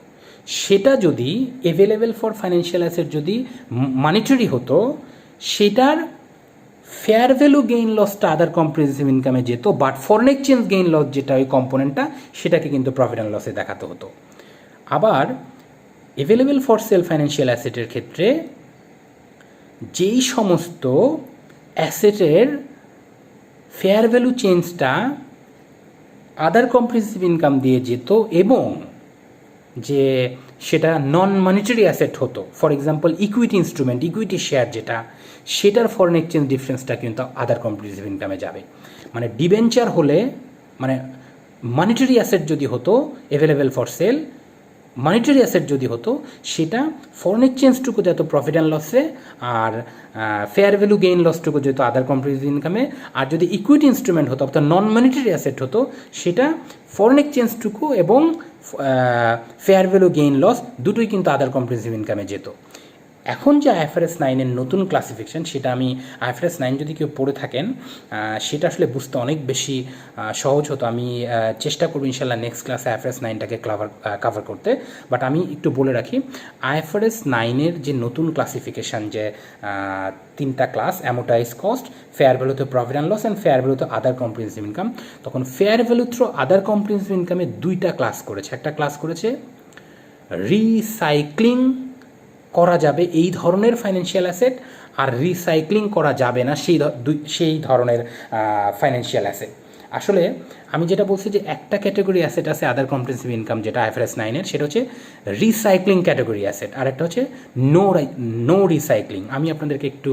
সেটা যদি এভেলেবেল ফর ফাইন্যান্সিয়াল অ্যাসেট যদি মানিটারি হতো, সেটার ফেয়ার ভ্যালু গেইন লসটা আদার কম্প্রিহেন্সিভ ইনকামে যেত, but foreign exchange gain loss যেটা ওই কম্পোনেন্টটা, সেটাকে কিন্তু প্রফিট অ্যান্ড লসে দেখাতে হতো। আবার এভেলেবেল ফর সেল ফাইন্যান্সিয়াল অ্যাসেটের ক্ষেত্রে যেই সমস্ত অ্যাসেটের ফেয়ার ভ্যালু চেঞ্জটা আদার কম্প্রিহেন্সিভ ইনকাম দিয়ে যেত এবং যে সেটা নন মনিটারি অ্যাসেট হতো, for example equity instrument, equity share যেটা, সেটার ফরেন এক্সচেঞ্জ ডিফারেন্সটা কিন্তু আদার কম্প্রিহেন্সিভ ইনকামে যাবে। মানে ডিবেঞ্চার হলে, মানে মনিটারি অ্যাসেট যদি হতো available for sell, monetary asset যদি হতো, সেটা ফরেন এক্সচেঞ্জটুকু যেত প্রফিট অ্যান্ড লসে, আর ফেয়ার ভ্যালু গেইন লসটুকু যেত আদার কম্প্রিহেন্সিভ ইনকামে। আর যদি ইকুইটি ইনস্ট্রুমেন্ট হতো, অর্থাৎ নন মনিটারি অ্যাসেট হতো, সেটা ফরেন এক্সচেঞ্জটুকু এবং ফেয়ার ভ্যালু গেইন লস দুটোই কিন্তু আদার কম্প্রিহেন্সিভ ইনকামে যেত। এখন যে IFRS 9-এর নতুন ক্লাসিফিকেশন, সেটা আমি IFRS 9 যদি কেউ পড়ে থাকেন, সেটা আসলে বুঝতে অনেক বেশি সহজ হতো। আমি চেষ্টা করব ইনশাল্লাহ নেক্সট ক্লাসে IFRS 9টাকে কভার করতে। বাট আমি একটু বলে রাখি, IFRS 9-এর যে নতুন ক্লাসিফিকেশান, যে তিনটা class, amortise cost, fair value through profit and loss and fair value through other comprehensive income, তখন fair value through other comprehensive ইনকামে দুইটা ক্লাস করেছে। একটা ক্লাস করেছে রিসাইক্লিং করা যাবে এই ধরনের ফাইন্যান্সিয়াল অ্যাসেট, আর রিসাইক্লিং করা যাবে না সেই ধরনের ফাইন্যান্সিয়াল অ্যাসেট। আসলে আমি যেটা বলছি যে একটা ক্যাটাগরি অ্যাসেট আছে আদার কম্প্রিহেন্সিভ ইনকাম যেটা IFRS 9-এর, সেটা হচ্ছে রিসাইক্লিং ক্যাটাগরি অ্যাসেট, আর একটা হচ্ছে নো রিসাইক্লিং। আমি আপনাদেরকে একটু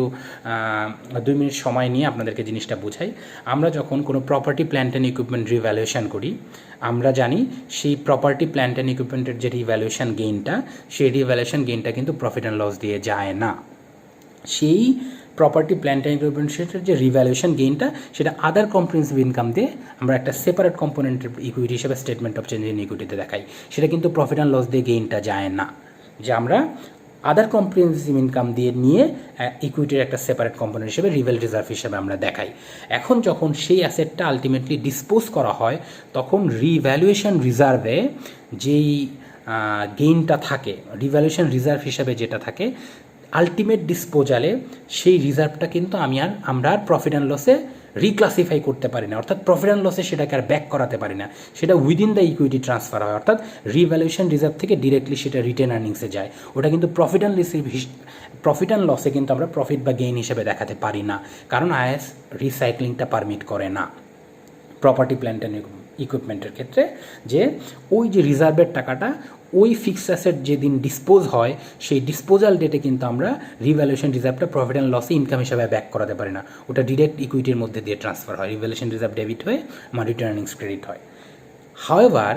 2 মিনিট সময় নিয়ে আপনাদেরকে জিনিসটা বুঝাই। আমরা যখন কোনো property plant and equipment revaluation করি, আমরা জানি সেই প্রপার্টি প্ল্যান্ট অ্যান্ড ইকুইপমেন্টের যে রিভ্যালুয়েশন গেইনটা, সেই রিভ্যালুয়েশন গেইনটা কিন্তু প্রফিট অ্যান্ড লস দিয়ে যায় না। সেই প্রপার্টি প্ল্যান্ট অ্যান্ড ইকুইপমেন্টের যে রিভ্যালুয়েশন গেইনটা, সেটা আদার কম্প্রিহেন্সিভ ইনকাম দিয়ে আমরা একটা সেপারেট কম্পোনেন্টের ইকুইটি হিসেবে স্টেটমেন্ট অফ চেঞ্জ ইন ইকুইটিতে দেখাই। সেটা কিন্তু প্রফিট অ্যান্ড লস দিয়ে গেইনটা যায় না, যে আমরা আদার কম্প্রিহেন্সিভ ইনকাম দিয়ে নিয়ে ইকুইটির একটা সেপারেট কম্পোনেন্ট হিসেবে রিভেল রিজার্ভ হিসেবে আমরা দেখাই। এখন যখন সেই অ্যাসেটটা আলটিমেটলি ডিসপোজ করা হয়, তখন রিভ্যালুয়েশন রিজার্ভে যেই গেইনটা থাকে, রিভ্যালুয়েশন রিজার্ভ হিসেবে যেটা থাকে, আলটিমেট ডিসপোজালে সেই রিজার্ভটা কিন্তু আমরা আর প্রফিট অ্যান্ড লসে রিক্লাসিফাই করতে পারি না, অর্থাৎ প্রফিট অ্যান্ড লসে সেটাকে আর ব্যাক করাতে পারি না, সেটা উইদিন দ্য ইকুইটি ট্রান্সফার হয়, অর্থাৎ রিভ্যালুয়েশন রিজার্ভ থেকে ডিরেক্টলি সেটা রিটেন আর্নিংসে যায়। ওটা কিন্তু প্রফিট অ্যান্ড লসে কিন্তু আমরা প্রফিট বা গেইন হিসেবে দেখাতে পারি না, কারণ IAS রিসাইক্লিংটা পারমিট করে না প্রপার্টি প্ল্যান্ট অ্যান্ড ইকুইপমেন্টের ক্ষেত্রে। যে ওই যে রিজার্ভের টাকাটা ওই ফিক্সড অ্যাসেট যেদিন ডিসপোজ হয়, সেই ডিসপোজাল ডেটে কিন্তু আমরা রিভ্যালুয়েশন রিজার্ভটা প্রফিট অ্যান্ড লসে ইনকাম হিসাবে ব্যাক করাতে পারি না, ওটা ডিরেক্ট ইকুইটির মধ্যে দিয়ে ট্রান্সফার হয়, রিভ্যালুয়েশন রিজার্ভ ডেবিট হয়ে আমার রিটার্ন আর্নিংস ক্রেডিট হয়। হাওয়েভার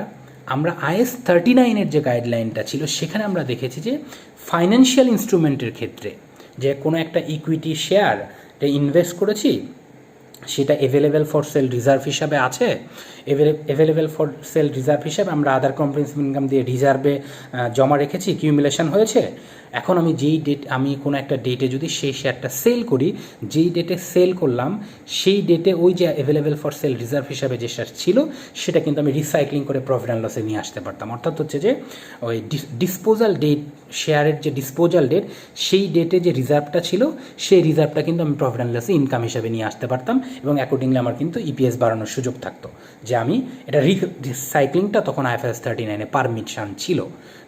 আমরা IAS 39-এর যে গাইডলাইনটা ছিল, সেখানে আমরা দেখেছি যে ফাইন্যান্সিয়াল ইনস্ট্রুমেন্টের ক্ষেত্রে যে কোনো একটা ইকুইটি শেয়ার ইনভেস্ট করেছি, সেটা এভেলেবেল ফর সেল রিজার্ভ হিসাবে আছে, এভেলেবেল ফর সেল রিজার্ভ হিসাবে আমরা আদার কম্প্রিহেন্সিভ ইনকাম দিয়ে রিজার্ভে জমা রেখেছি, কিউমুলেশন হয়েছে। এখন আমি কোনো একটা ডেটে যদি সেই শেয়ারটা সেল করি, যেই ডেটে সেল করলাম সেই ডেটে ওই যে অ্যাভেলেবেল ফর সেল রিজার্ভ হিসাবে যে শেয়ার ছিল, সেটা কিন্তু আমি রিসাইক্লিং করে প্রফিট অ্যান্ড লসে নিয়ে আসতে পারতাম। অর্থাৎ হচ্ছে যে ওই ডিসপোজাল ডেট শেয়ারের যে ডিসপোজাল ডেট সেই ডেটে যে রিজার্ভটা ছিল সেই রিজার্ভটা কিন্তু আমি প্রফিট অ্যান্ড লসে ইনকাম হিসাবে নিয়ে আসতে পারতাম এবং অ্যাকর্ডিংলি আমার কিন্তু ইপিএস বাড়ানোর সুযোগ থাকতো যে আমি এটা রিসাইক্লিংটা তখন IFRS 39-এ পারমিশন ছিল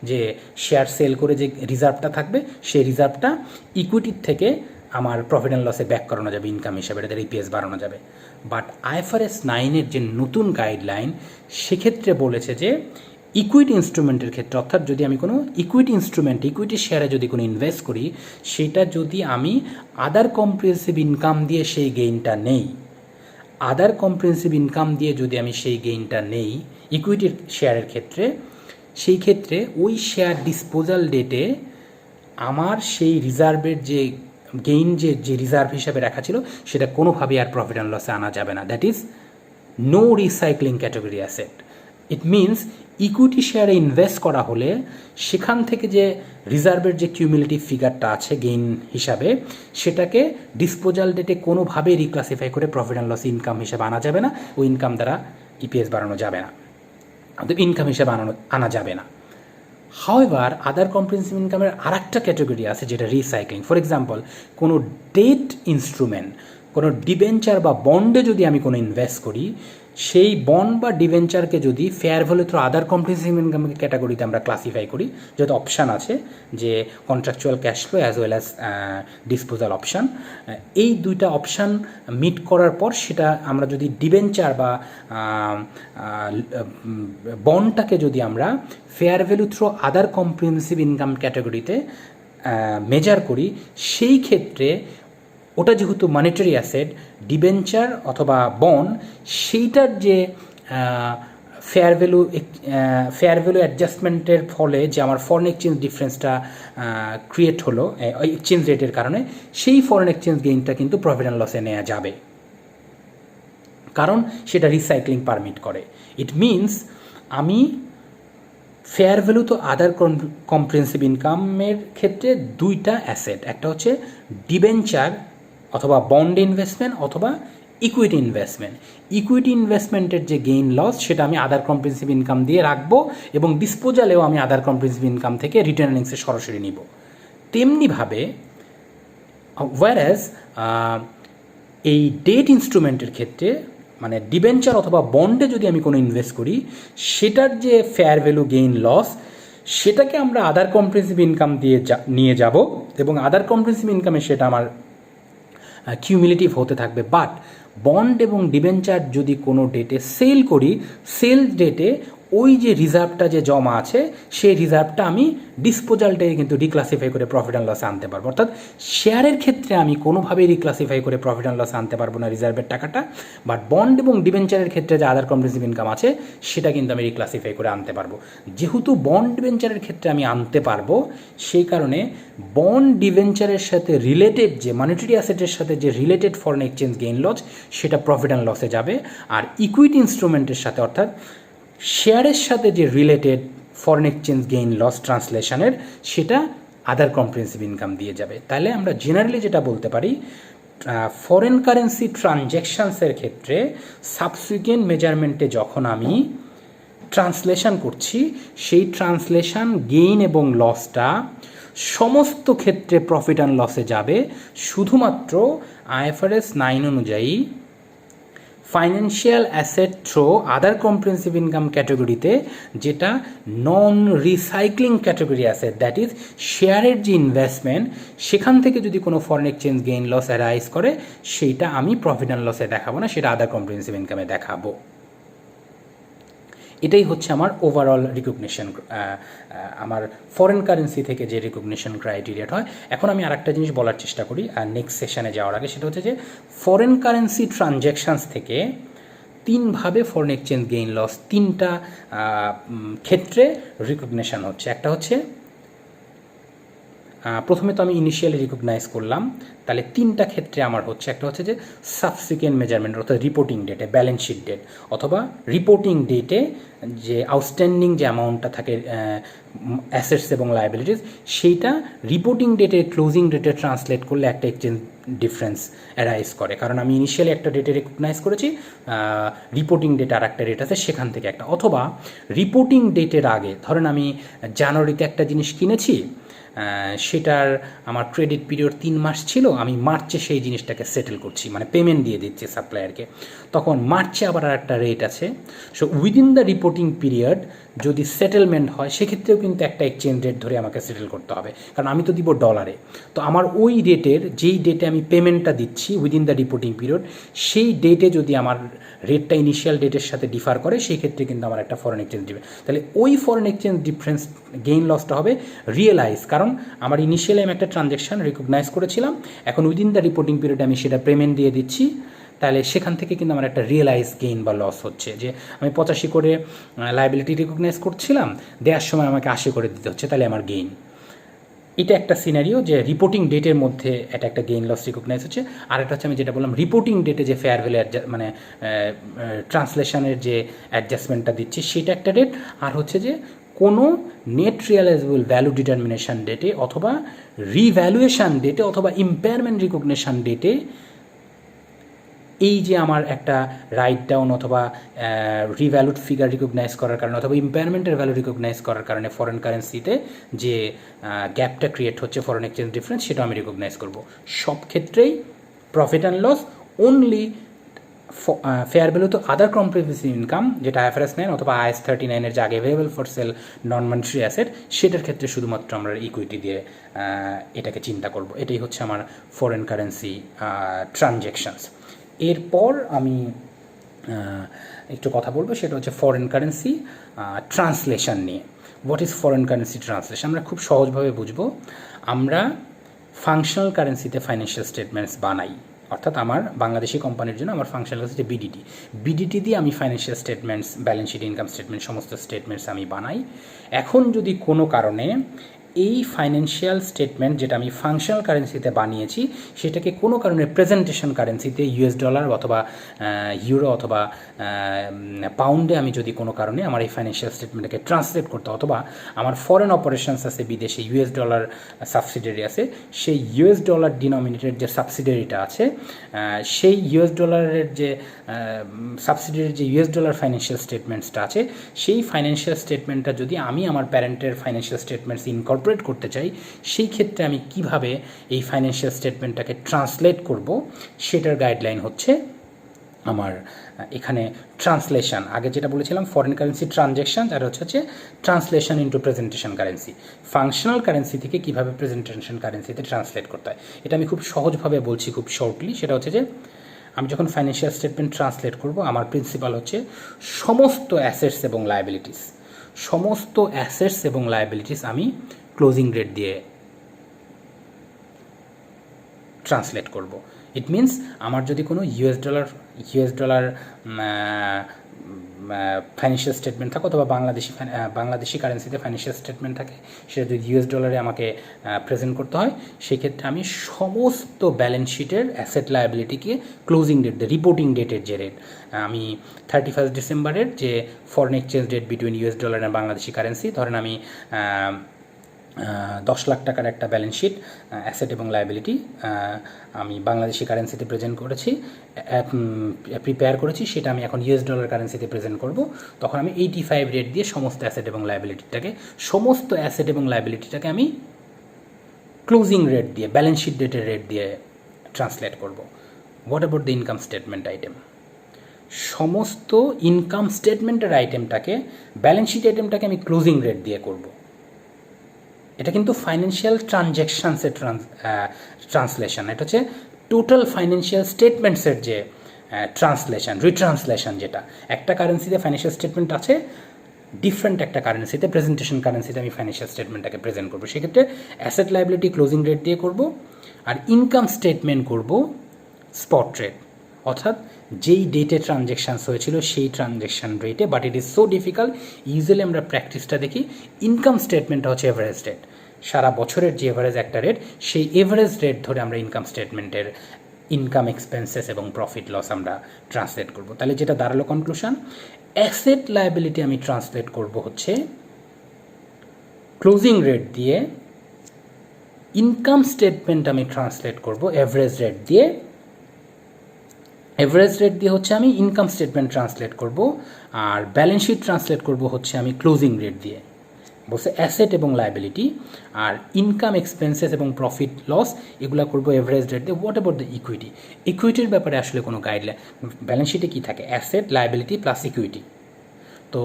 যে শেয়ার সেল করে যে রিজার্ভটা থাকবে সেই রিজার্ভটা ইকুইটির থেকে আমার প্রফিট অ্যান্ড লসে ব্যাক করানো যাবে ইনকাম হিসাবে, এটাদের ইপিএস বাড়ানো যাবে। বাট IFRS 9-এর যে নতুন গাইডলাইন সেক্ষেত্রে বলেছে যে ইকুইটি ইনস্ট্রুমেন্টের ক্ষেত্রে, অর্থাৎ যদি আমি কোনো ইকুইটি শেয়ারে যদি কোনো ইনভেস্ট করি, সেটা যদি আমি আদার কম্প্রিহেন্সিভ ইনকাম দিয়ে সেই গেইনটা নেই, যদি আমি সেই গেইনটা নেই ইকুইটির শেয়ারের ক্ষেত্রে, সেই ক্ষেত্রে ওই শেয়ার ডিসপোজাল ডেটে আমার সেই রিজার্ভের যে গেইন যে রিজার্ভ হিসাবে রাখা ছিল সেটা কোনোভাবেই আর প্রফিট অ্যান্ড লসে আনা যাবে না। That is no recycling category asset. It means equity শেয়ারে ইনভেস্ট করা হলে সেখান থেকে যে রিজার্ভের যে কিউমুলেটিভ ফিগারটা আছে গেইন হিসাবে, সেটাকে ডিসপোজাল ডেটে কোনোভাবেই রিক্লাসিফাই করে প্রফিট অ্যান্ড লস ইনকাম হিসাবে আনা যাবে না, ওই ইনকাম দ্বারা ইপিএস বাড়ানো যাবে না, ইনকাম হিসাবে আনা যাবে না। হাউএভার আদার কম্প্রিহেন্সিভ ইনকামের আর একটা ক্যাটাগরি আছে যেটা রিসাইক্লিং। ফর এক্সাম্পল, কোনো ডেট ইনস্ট্রুমেন্ট, কোনো ডিবেঞ্চার বা বন্ডে যদি আমি কোনো ইনভেস্ট করি, সেই বন্ড বা ডিবেঞ্চারকে যদি fair value through other comprehensive income ক্যাটাগরিতে আমরা ক্লাসিফাই করি, যেহেতু অপশান আছে যে contractual cash flow as well as disposal option, এই দুইটা অপশান মিট করার পর সেটা আমরা যদি ডিবেঞ্চার বা বন্ডটাকে যদি আমরা fair value through other comprehensive income ক্যাটাগরিতে মেজার করি, সেই ক্ষেত্রে ওটা যেহেতু মনিটারি অ্যাসেট, ডিবেঞ্চার অথবা বন্ড, সেইটার যে ফেয়ার ভ্যালু অ্যাডজাস্টমেন্টের ফলে যে আমার ফরেন এক্সচেঞ্জ ডিফারেন্সটা ক্রিয়েট হলো এক্সচেঞ্জ রেটের কারণে, সেই ফরেন এক্সচেঞ্জ গেইনটা কিন্তু প্রফিট অ্যান্ড লসে নেওয়া যাবে, কারণ সেটা রিসাইক্লিং পারমিট করে। ইট মিনস আমি ফেয়ার ভ্যালু তো আদার কম্প্রিহেন্সিভ ইনকামের ক্ষেত্রে দুইটা অ্যাসেট, একটা হচ্ছে ডিবেঞ্চার অথবা বন্ড ইনভেস্টমেন্ট অথবা ইকুইটি ইনভেস্টমেন্টের যে গেইন লস সেটা আমি আদার কম্প্রিহেন্সিভ ইনকাম দিয়ে রাখবো এবং ডিসপোজালেও আমি আদার কম্প্রিহেন্সিভ ইনকাম থেকে রিটার্ন আর্নিংসে সরাসরি নিব। তেমনিভাবে ওয়ারাজ এই ডেট ইনস্ট্রুমেন্টের ক্ষেত্রে, মানে ডিবেঞ্চার অথবা বন্ডে যদি আমি কোনো ইনভেস্ট করি, সেটার যে ফেয়ার ভ্যালু গেইন লস সেটাকে আমরা আদার কম্প্রিহেন্সিভ ইনকাম দিয়ে নিয়ে যাব এবং আদার কম্প্রিহেন্সিভ ইনকামে সেটা আমার কিউমুলেটিভ হতে থাকবে। বাট বন্ড এবং ডিবেঞ্চার যদি কোনো ডেটে সেল করি, সেল ডেটে ওই যে রিজার্ভটা যে জমা আছে সেই রিজার্ভটা আমি ডিসপোজাল ডেটে কিন্তু রিক্লাসিফাই করে প্রফিট অ্যান্ড লসে আনতে পারবো। অর্থাৎ শেয়ারের ক্ষেত্রে আমি কোনোভাবেই রিক্লাসিফাই করে প্রফিট অ্যান্ড লসে আনতে পারবো না রিজার্ভের টাকাটা, বাট বন্ড এবং ডিবেঞ্চারের ক্ষেত্রে যে আদার কম্প্রিহেন্সিভ ইনকাম আছে সেটা কিন্তু আমি রিক্লাসিফাই করে আনতে পারবো। যেহেতু বন্ড ডিবেঞ্চারের ক্ষেত্রে আমি আনতে পারবো, সেই কারণে বন্ড ডিবেঞ্চারের সাথে রিলেটেড যে মনিটারি অ্যাসেটের সাথে যে related foreign exchange gain loss সেটা প্রফিট অ্যান্ড লসে যাবে, আর ইকুইটি ইনস্ট্রুমেন্টের সাথে অর্থাৎ শেয়ারের সাথে যে related foreign exchange gain loss ট্রান্সলেশনের সেটা আদার কম্প্রিহেন্সিভ ইনকাম দিয়ে যাবে। তাহলে আমরা জেনারেলি যেটা বলতে পারি, ফরেন কারেন্সি ট্রানজ্যাকশানসের ক্ষেত্রে সাবসিকুয়েন্ট মেজারমেন্টে যখন আমি ট্রান্সলেশন করছি, সেই ট্রান্সলেশন গেইন এবং লসটা সমস্ত ক্ষেত্রে প্রফিট অ্যান্ড লসে যাবে, শুধুমাত্র IFRS 9 অনুযায়ী financial asset through other comprehensive income ক্যাটাগরিতে, যেটা non recycling category asset, that is শেয়ারের যে ইনভেস্টমেন্ট, সেখান থেকে যদি কোনো foreign exchange gain loss arise করে, সেইটা আমি প্রফিট অ্যান্ড লসে দেখাবো না, সেটা আদার কম্প্রিহেন্সিভ ইনকামে দেখাবো। এটাই হচ্ছে আমার ওভারঅল রিকগনিশন, আমার ফরেন কারেন্সি থেকে যে রিকগনিশন ক্রাইটেরিয়াটা হয়। এখন আমি আর একটা জিনিস বলার চেষ্টা করি নেক্সট সেশনে যাওয়ার আগে, সেটা হচ্ছে যে ফরেন কারেন্সি ট্রানজ্যাকশানস থেকে তিনভাবে ফরেন এক্সচেঞ্জ গেইন লস তিনটা ক্ষেত্রে রিকগনিশন হচ্ছে। একটা হচ্ছে প্রথমে তো আমি ইনিশিয়ালি রিকগনাইজ করলাম, তাহলে তিনটা ক্ষেত্রে আমার হচ্ছে, একটা হচ্ছে যে সাবসিকুয়েন্ট মেজারমেন্ট অর্থাৎ রিপোর্টিং ডেটে, ব্যালেন্স শিট ডেট, অথবা রিপোর্টিং ডেটে যে আউটস্ট্যান্ডিং যে অ্যামাউন্টটা থাকে অ্যাসেটস এবং লায়াবিলিটিস, সেইটা রিপোর্টিং ডেটে ক্লোজিং ডেটে ট্রান্সলেট করলে একটা এক্সচেঞ্জ ডিফারেন্স অ্যারাইজ করে, কারণ আমি ইনিশিয়ালি একটা ডেটে রিকগনাইজ করেছি, রিপোর্টিং ডেট আর একটা ডেট আছে, সেখান থেকে একটা, অথবা রিপোর্টিং ডেটের আগে ধরেন আমি জানুয়ারিতে একটা জিনিস কিনেছি, সেটার আমার ক্রেডিট পিরিয়ড 3 মাস ছিল, আমি মার্চে সেই জিনিসটাকে সেটেল করছি, মানে পেমেন্ট দিয়ে দিচ্ছি সাপ্লায়ারকে, তখন মার্চে আবার আর একটা রেট আছে। So within the reporting period যদি সেটেলমেন্ট হয়, সেক্ষেত্রেও কিন্তু একটা এক্সচেঞ্জ রেট ধরে আমাকে সেটেল করতে হবে, কারণ আমি তো দিব ডলারে। তো আমার ওই রেটের, যেই ডেটে আমি পেমেন্টটা দিচ্ছি উইদিন দ্য রিপোর্টিং পিরিয়ড, সেই ডেটে যদি আমার রেটটা ইনিশিয়াল ডেটের সাথে ডিফার করে, সেই ক্ষেত্রে কিন্তু আমার একটা ফরেন এক্সচেঞ্জ দিবে। তাহলে ওই ফরেন এক্সচেঞ্জ ডিফারেন্স গেইন লসটা হবে রিয়েলাইজ, কারণ আমার ইনিশিয়ালি আমি একটা ট্রানজ্যাকশন রিকগনাইজ করেছিলাম, এখন উইদিন দ্য রিপোর্টিং পিরিয়ডে আমি সেটা পেমেন্ট দিয়ে দিচ্ছি, তাহলে সেখান থেকে কিন্তু আমার একটা রিয়েলাইজ গেইন বা লস হচ্ছে, যে আমি 85 করে লায়াবিলিটি রিকগনাইজ করছিলাম, দেওয়ার সময় আমাকে 80 করে দিতে হচ্ছে, তাহলে আমার গেইন। এটা একটা সিনারিও যে রিপোর্টিং ডেটের মধ্যে এটা একটা গেইন লস রিকগনাইজ হচ্ছে। আর একটা হচ্ছে আমি যেটা বললাম, রিপোর্টিং ডেটে যে ফেয়ার ভ্যালু মানে ট্রান্সলেশনের যে অ্যাডজাস্টমেন্টটা দিচ্ছি, সেটা একটা রেট। আর হচ্ছে যে কোনো নেট রিয়েলাইজেবল ভ্যালু ডিটারমিনেশন ডেটে, অথবা রিভ্যালুয়েশন ডেটে, অথবা ইম্পেয়ারমেন্ট রিকগনিশন ডেটে এই যে আমার একটা রাইট ডাউন অথবা রিভ্যালুড ফিগার রিকগনাইজ করার কারণে, অথবা ইম্পেয়ারমেন্টের ভ্যালু রিকগনাইজ করার কারণে ফরেন কারেন্সিতে যে গ্যাপটা ক্রিয়েট হচ্ছে ফরেন এক্সচেঞ্জ ডিফারেন্স, সেটা আমি রিকগনাইজ করব। সব ক্ষেত্রেই profit and loss only fair value through other comprehensive income, যেটা IFRS 9 অথবা IAS 39-এর যে আগে available for sale non monetary asset, সেটার ক্ষেত্রে শুধুমাত্র আমরা ইকুইটি দিয়ে এটাকে চিন্তা করব। এটাই হচ্ছে আমার ফরেন কারেন্সি ট্রানজ্যাকশনস। এরপর আমি একটু কথা বলবো, সেটা হচ্ছে ফরেন কারেন্সি ট্রান্সলেশন নিয়ে। What is foreign currency translation? আমরা খুব সহজভাবে বুঝবো। আমরা ফাংশনাল কারেন্সিতে ফাইন্যান্সিয়াল স্টেটমেন্টস বানাই, অর্থাৎ আমার বাংলাদেশি কোম্পানির জন্য আমার ফাংশনাল কারেন্সি বিডিটি দিয়ে আমি financial statements, balance sheet, income statement, সমস্ত স্টেটমেন্টস আমি বানাই। এখন যদি কোনো কারণে এই ফাইন্যান্সিয়াল স্টেটমেন্ট যেটা আমি ফাংশনাল কারেন্সিতে বানিয়েছি, সেটাকে কোনো কারণে প্রেজেন্টেশন কারেন্সিতে US ডলার অথবা ইউরো অথবা পাউন্ডে আমি যদি কোনো কারণে আমার এই ফাইন্যান্সিয়াল স্টেটমেন্টটাকে ট্রান্সলেট করতে, অথবা আমার ফরেন অপারেশনস আছে বিদেশে, US ডলার সাবসিডিয়ারি আছে, সেই US ডলার ডিনোমিনেটেড যে সাবসিডিয়ারিটা আছে, সেই US ডলারের যে সাবসিডিয়ারির যে US ডলার ফাইন্যান্সিয়াল স্টেটমেন্টসটা আছে, সেই ফাইন্যান্সিয়াল স্টেটমেন্টটা যদি আমি আমার প্যারেন্টের ফাইন্যান্সিয়াল স্টেটমেন্টস ইনকর্পোরেট করতে চাই, সেই ক্ষেত্রে আমি কিভাবে এই ফাইন্যান্সিয়াল স্টেটমেন্টটাকে ট্রান্সলেট করব, সেটার গাইডলাইন হচ্ছে আমার এখানে ট্রান্সলেশন। আগে যেটা বলেছিলাম ফরেন কারেন্সি ট্রানজ্যাকশন, আর হচ্ছে translation into presentation currency. Functional currency থেকে কীভাবে প্রেজেন্টেশন কারেন্সিতে ট্রান্সলেট করতে হয়, এটা আমি খুব সহজভাবে বলছি, খুব শর্টলি। সেটা হচ্ছে যে আমি যখন ফাইন্যান্সিয়াল স্টেটমেন্ট ট্রান্সলেট করব, আমার প্রিন্সিপাল হচ্ছে সমস্ত অ্যাসেটস এবং লায়াবিলিটিস আমি ক্লোজিং রেট দিয়ে ট্রান্সলেট করব। ইট মিনস আমার যদি কোনো US ডলার ফাইন্যান্সিয়াল স্টেটমেন্ট থাকে, অথবা বাংলাদেশি কারেন্সিতে ফাইন্যান্সিয়াল স্টেটমেন্ট থাকে, সেটা যদি US ডলারে আমাকে প্রেজেন্ট করতে হয়, সেক্ষেত্রে আমি সমস্ত ব্যালেন্স শিটের অ্যাসেট লায়াবিলিটিকে ক্লোজিং ডেট, রিপোর্টিং ডেটের যে রেট, আমি 31 ডিসেম্বরের যে foreign exchange rate between US dollar আর বাংলাদেশি কারেন্সি, ধরেন আমি 10 লাখ টাকার একটা ব্যালেন্স শিট, অ্যাসেট এবং লায়াবিলিটি আমি বাংলাদেশি কারেন্সিতে প্রিপেয়ার করেছি, সেটা আমি এখন US ডলার কারেন্সিতে প্রেজেন্ট করব। তখন আমি 85 রেট দিয়ে সমস্ত অ্যাসেট এবং লায়াবিলিটিটাকে আমি ক্লোজিং রেট দিয়ে, ব্যালেন্স শিট ডেটের রেট দিয়ে ট্রান্সলেট করব। What about the income statement item? সমস্ত ইনকাম স্টেটমেন্টের আইটেমটাকে, ব্যালেন্স শিট আইটেমটাকে আমি ক্লোজিং রেট দিয়ে করব। এটা কিন্তু ফাইন্যান্সিয়াল ট্রানজ্যাকশনসের ট্রান্সলেশন। এটা হচ্ছে টোটাল ফাইন্যান্সিয়াল স্টেটমেন্টসের যে রিট্রান্সলেশন, যেটা একটা কারেন্সিতে ফাইন্যান্সিয়াল স্টেটমেন্ট আছে, ডিফারেন্ট একটা কারেন্সিতে, প্রেজেন্টেশন কারেন্সিতে আমি ফাইন্যান্সিয়াল স্টেটমেন্টটাকে প্রেজেন্ট করবো। সেক্ষেত্রে অ্যাসেট লায়াবিলিটি ক্লোজিং রেট দিয়ে করব, আর ইনকাম স্টেটমেন্ট করব স্পট রেট, অর্থাৎ যেই ডেটে ট্রানজ্যাকশানস হয়েছিল সেই ট্রানজ্যাকশান রেটে। But it is so difficult, usually আমরা প্র্যাকটিসটা দেখি ইনকাম স্টেটমেন্টটা হচ্ছে এভারেজ ডেট, সারা বছরের যে এভারেজ একটা রেট, সেই এভারেজ রেট ধরে আমরা ইনকাম স্টেটমেন্টের ইনকাম এক্সপেন্সেস এবং প্রফিট লস আমরা ট্রান্সলেট করব। তাহলে যেটা দাঁড়ালো কনক্লুশন, অ্যাসেট লায়াবিলিটি আমি ট্রান্সলেট করব হচ্ছে ক্লোজিং রেট দিয়ে, ইনকাম স্টেটমেন্ট আমি ট্রান্সলেট করব এভারেজ রেট দিয়ে, এভারেজ রেট দিয়ে হচ্ছে আমি ইনকাম স্টেটমেন্ট ট্রান্সলেট করব, আর ব্যালেন্স শিট ট্রান্সলেট করব হচ্ছে আমি ক্লোজিং রেট দিয়ে। বলছে অ্যাসেট এবং লায়াবিলিটি, আর ইনকাম এক্সপেন্সেস এবং প্রফিট লস এগুলো করবো এভারেজ রেট দিয়ে। What about the equity? ইকুইটির ব্যাপারে আসলে কোনো গাইডলাইন, ব্যালেন্স শিটে কী থাকে? Asset, liability plus equity. তো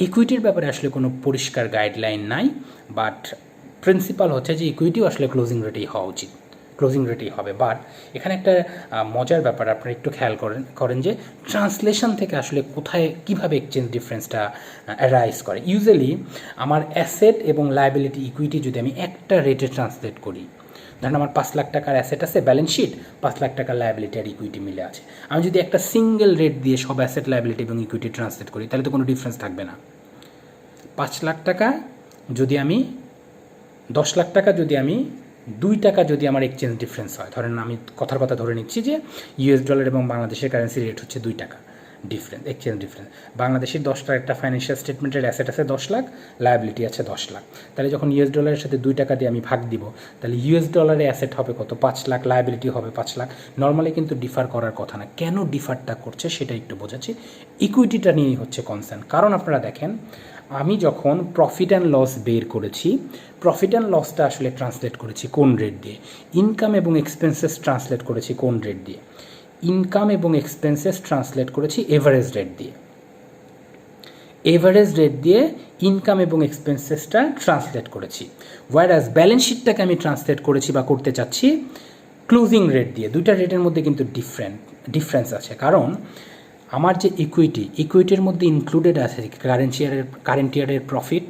ইকুইটির ব্যাপারে আসলে কোনো পরিষ্কার গাইডলাইন নাই, বাট প্রিন্সিপাল হচ্ছে যে ইকুইটিও আসলে ক্লোজিং রেটেই হওয়া উচিত, ক্লোজিং রেটেই হবে। বাট এখানে একটা মজার ব্যাপার আপনারা একটু খেয়াল করেন যে ট্রান্সলেশন থেকে আসলে কোথায় কীভাবে এক্সচেঞ্জ ডিফারেন্সটা অ্যারাইজ করে। ইউজুয়ালি আমার অ্যাসেট এবং লায়াবিলিটি ইকুইটি যদি আমি একটা রেটে ট্রান্সলেট করি, ধরেন আমার 5 লাখ টাকার অ্যাসেট আছে, ব্যালেন্স শিট 5 লাখ টাকার লায়াবিলিটি আর ইকুইটি মিলে আছে, আমি যদি একটা সিঙ্গেল রেট দিয়ে সব অ্যাসেট, লায়াবিলিটি এবং ইকুইটি ট্রান্সলেট করি, তাহলে তো কোনো ডিফারেন্স থাকবে না। 5 লাখ টাকা যদি আমি 10 লাখ টাকা যদি আমি 2 টাকা যদি আমার এক্সচেঞ্জ ডিফারেন্স হয়, ধরেন আমি কথার কথা ধরে নিচ্ছি যে US ডলার এবং বাংলাদেশের কারেন্সি রেট হচ্ছে 2 টাকা ডিফারেন্স, এক্সচেঞ্জ ডিফারেন্স। বাংলাদেশের 10 টাকার একটা ফাইন্যান্সিয়াল স্টেটমেন্টের অ্যাসেট আছে 10 লাখ, লায়াবিলিটি আছে 10 লাখ। তাহলে যখন US ডলারের সাথে 2 টাকা দিয়ে আমি ভাগ দিব, তাহলে US ডলারে অ্যাসেট হবে কত? 5 লাখ, লায়াবিলিটি হবে 5 লাখ। নর্মালি কিন্তু ডিফার করার কথা না। কেন ডিফারটা করছে সেটা একটু বোঝাচ্ছি। ইকুইটিটা নিয়েই হচ্ছে কনসার্ন। কারণ আপনারা দেখেন, আমি যখন প্রফিট অ্যান্ড লস বের করেছি, প্রফিট অ্যান্ড লসটা আসলে ট্রান্সলেট করেছি কোন রেট দিয়ে? ইনকাম এবং এক্সপেন্সেস ট্রান্সলেট করেছি কোন রেট দিয়ে? ইনকাম এবং এক্সপেন্সেস ট্রান্সলেট করেছি এভারেজ রেট দিয়ে। এভারেজ রেট দিয়ে ইনকাম এবং এক্সপেন্সেসটা ট্রান্সলেট করেছি। ওয়ারাস ব্যালেন্স শিটটাকে আমি ট্রান্সলেট করেছি বা করতে চাচ্ছি ক্লোজিং রেট দিয়ে। দুইটা রেটের মধ্যে কিন্তু ডিফারেন্স আছে। কারণ আমার যে ইকুইটির মধ্যে ইনক্লুডেড আছে কারেন্ট ইয়ারের প্রফিট,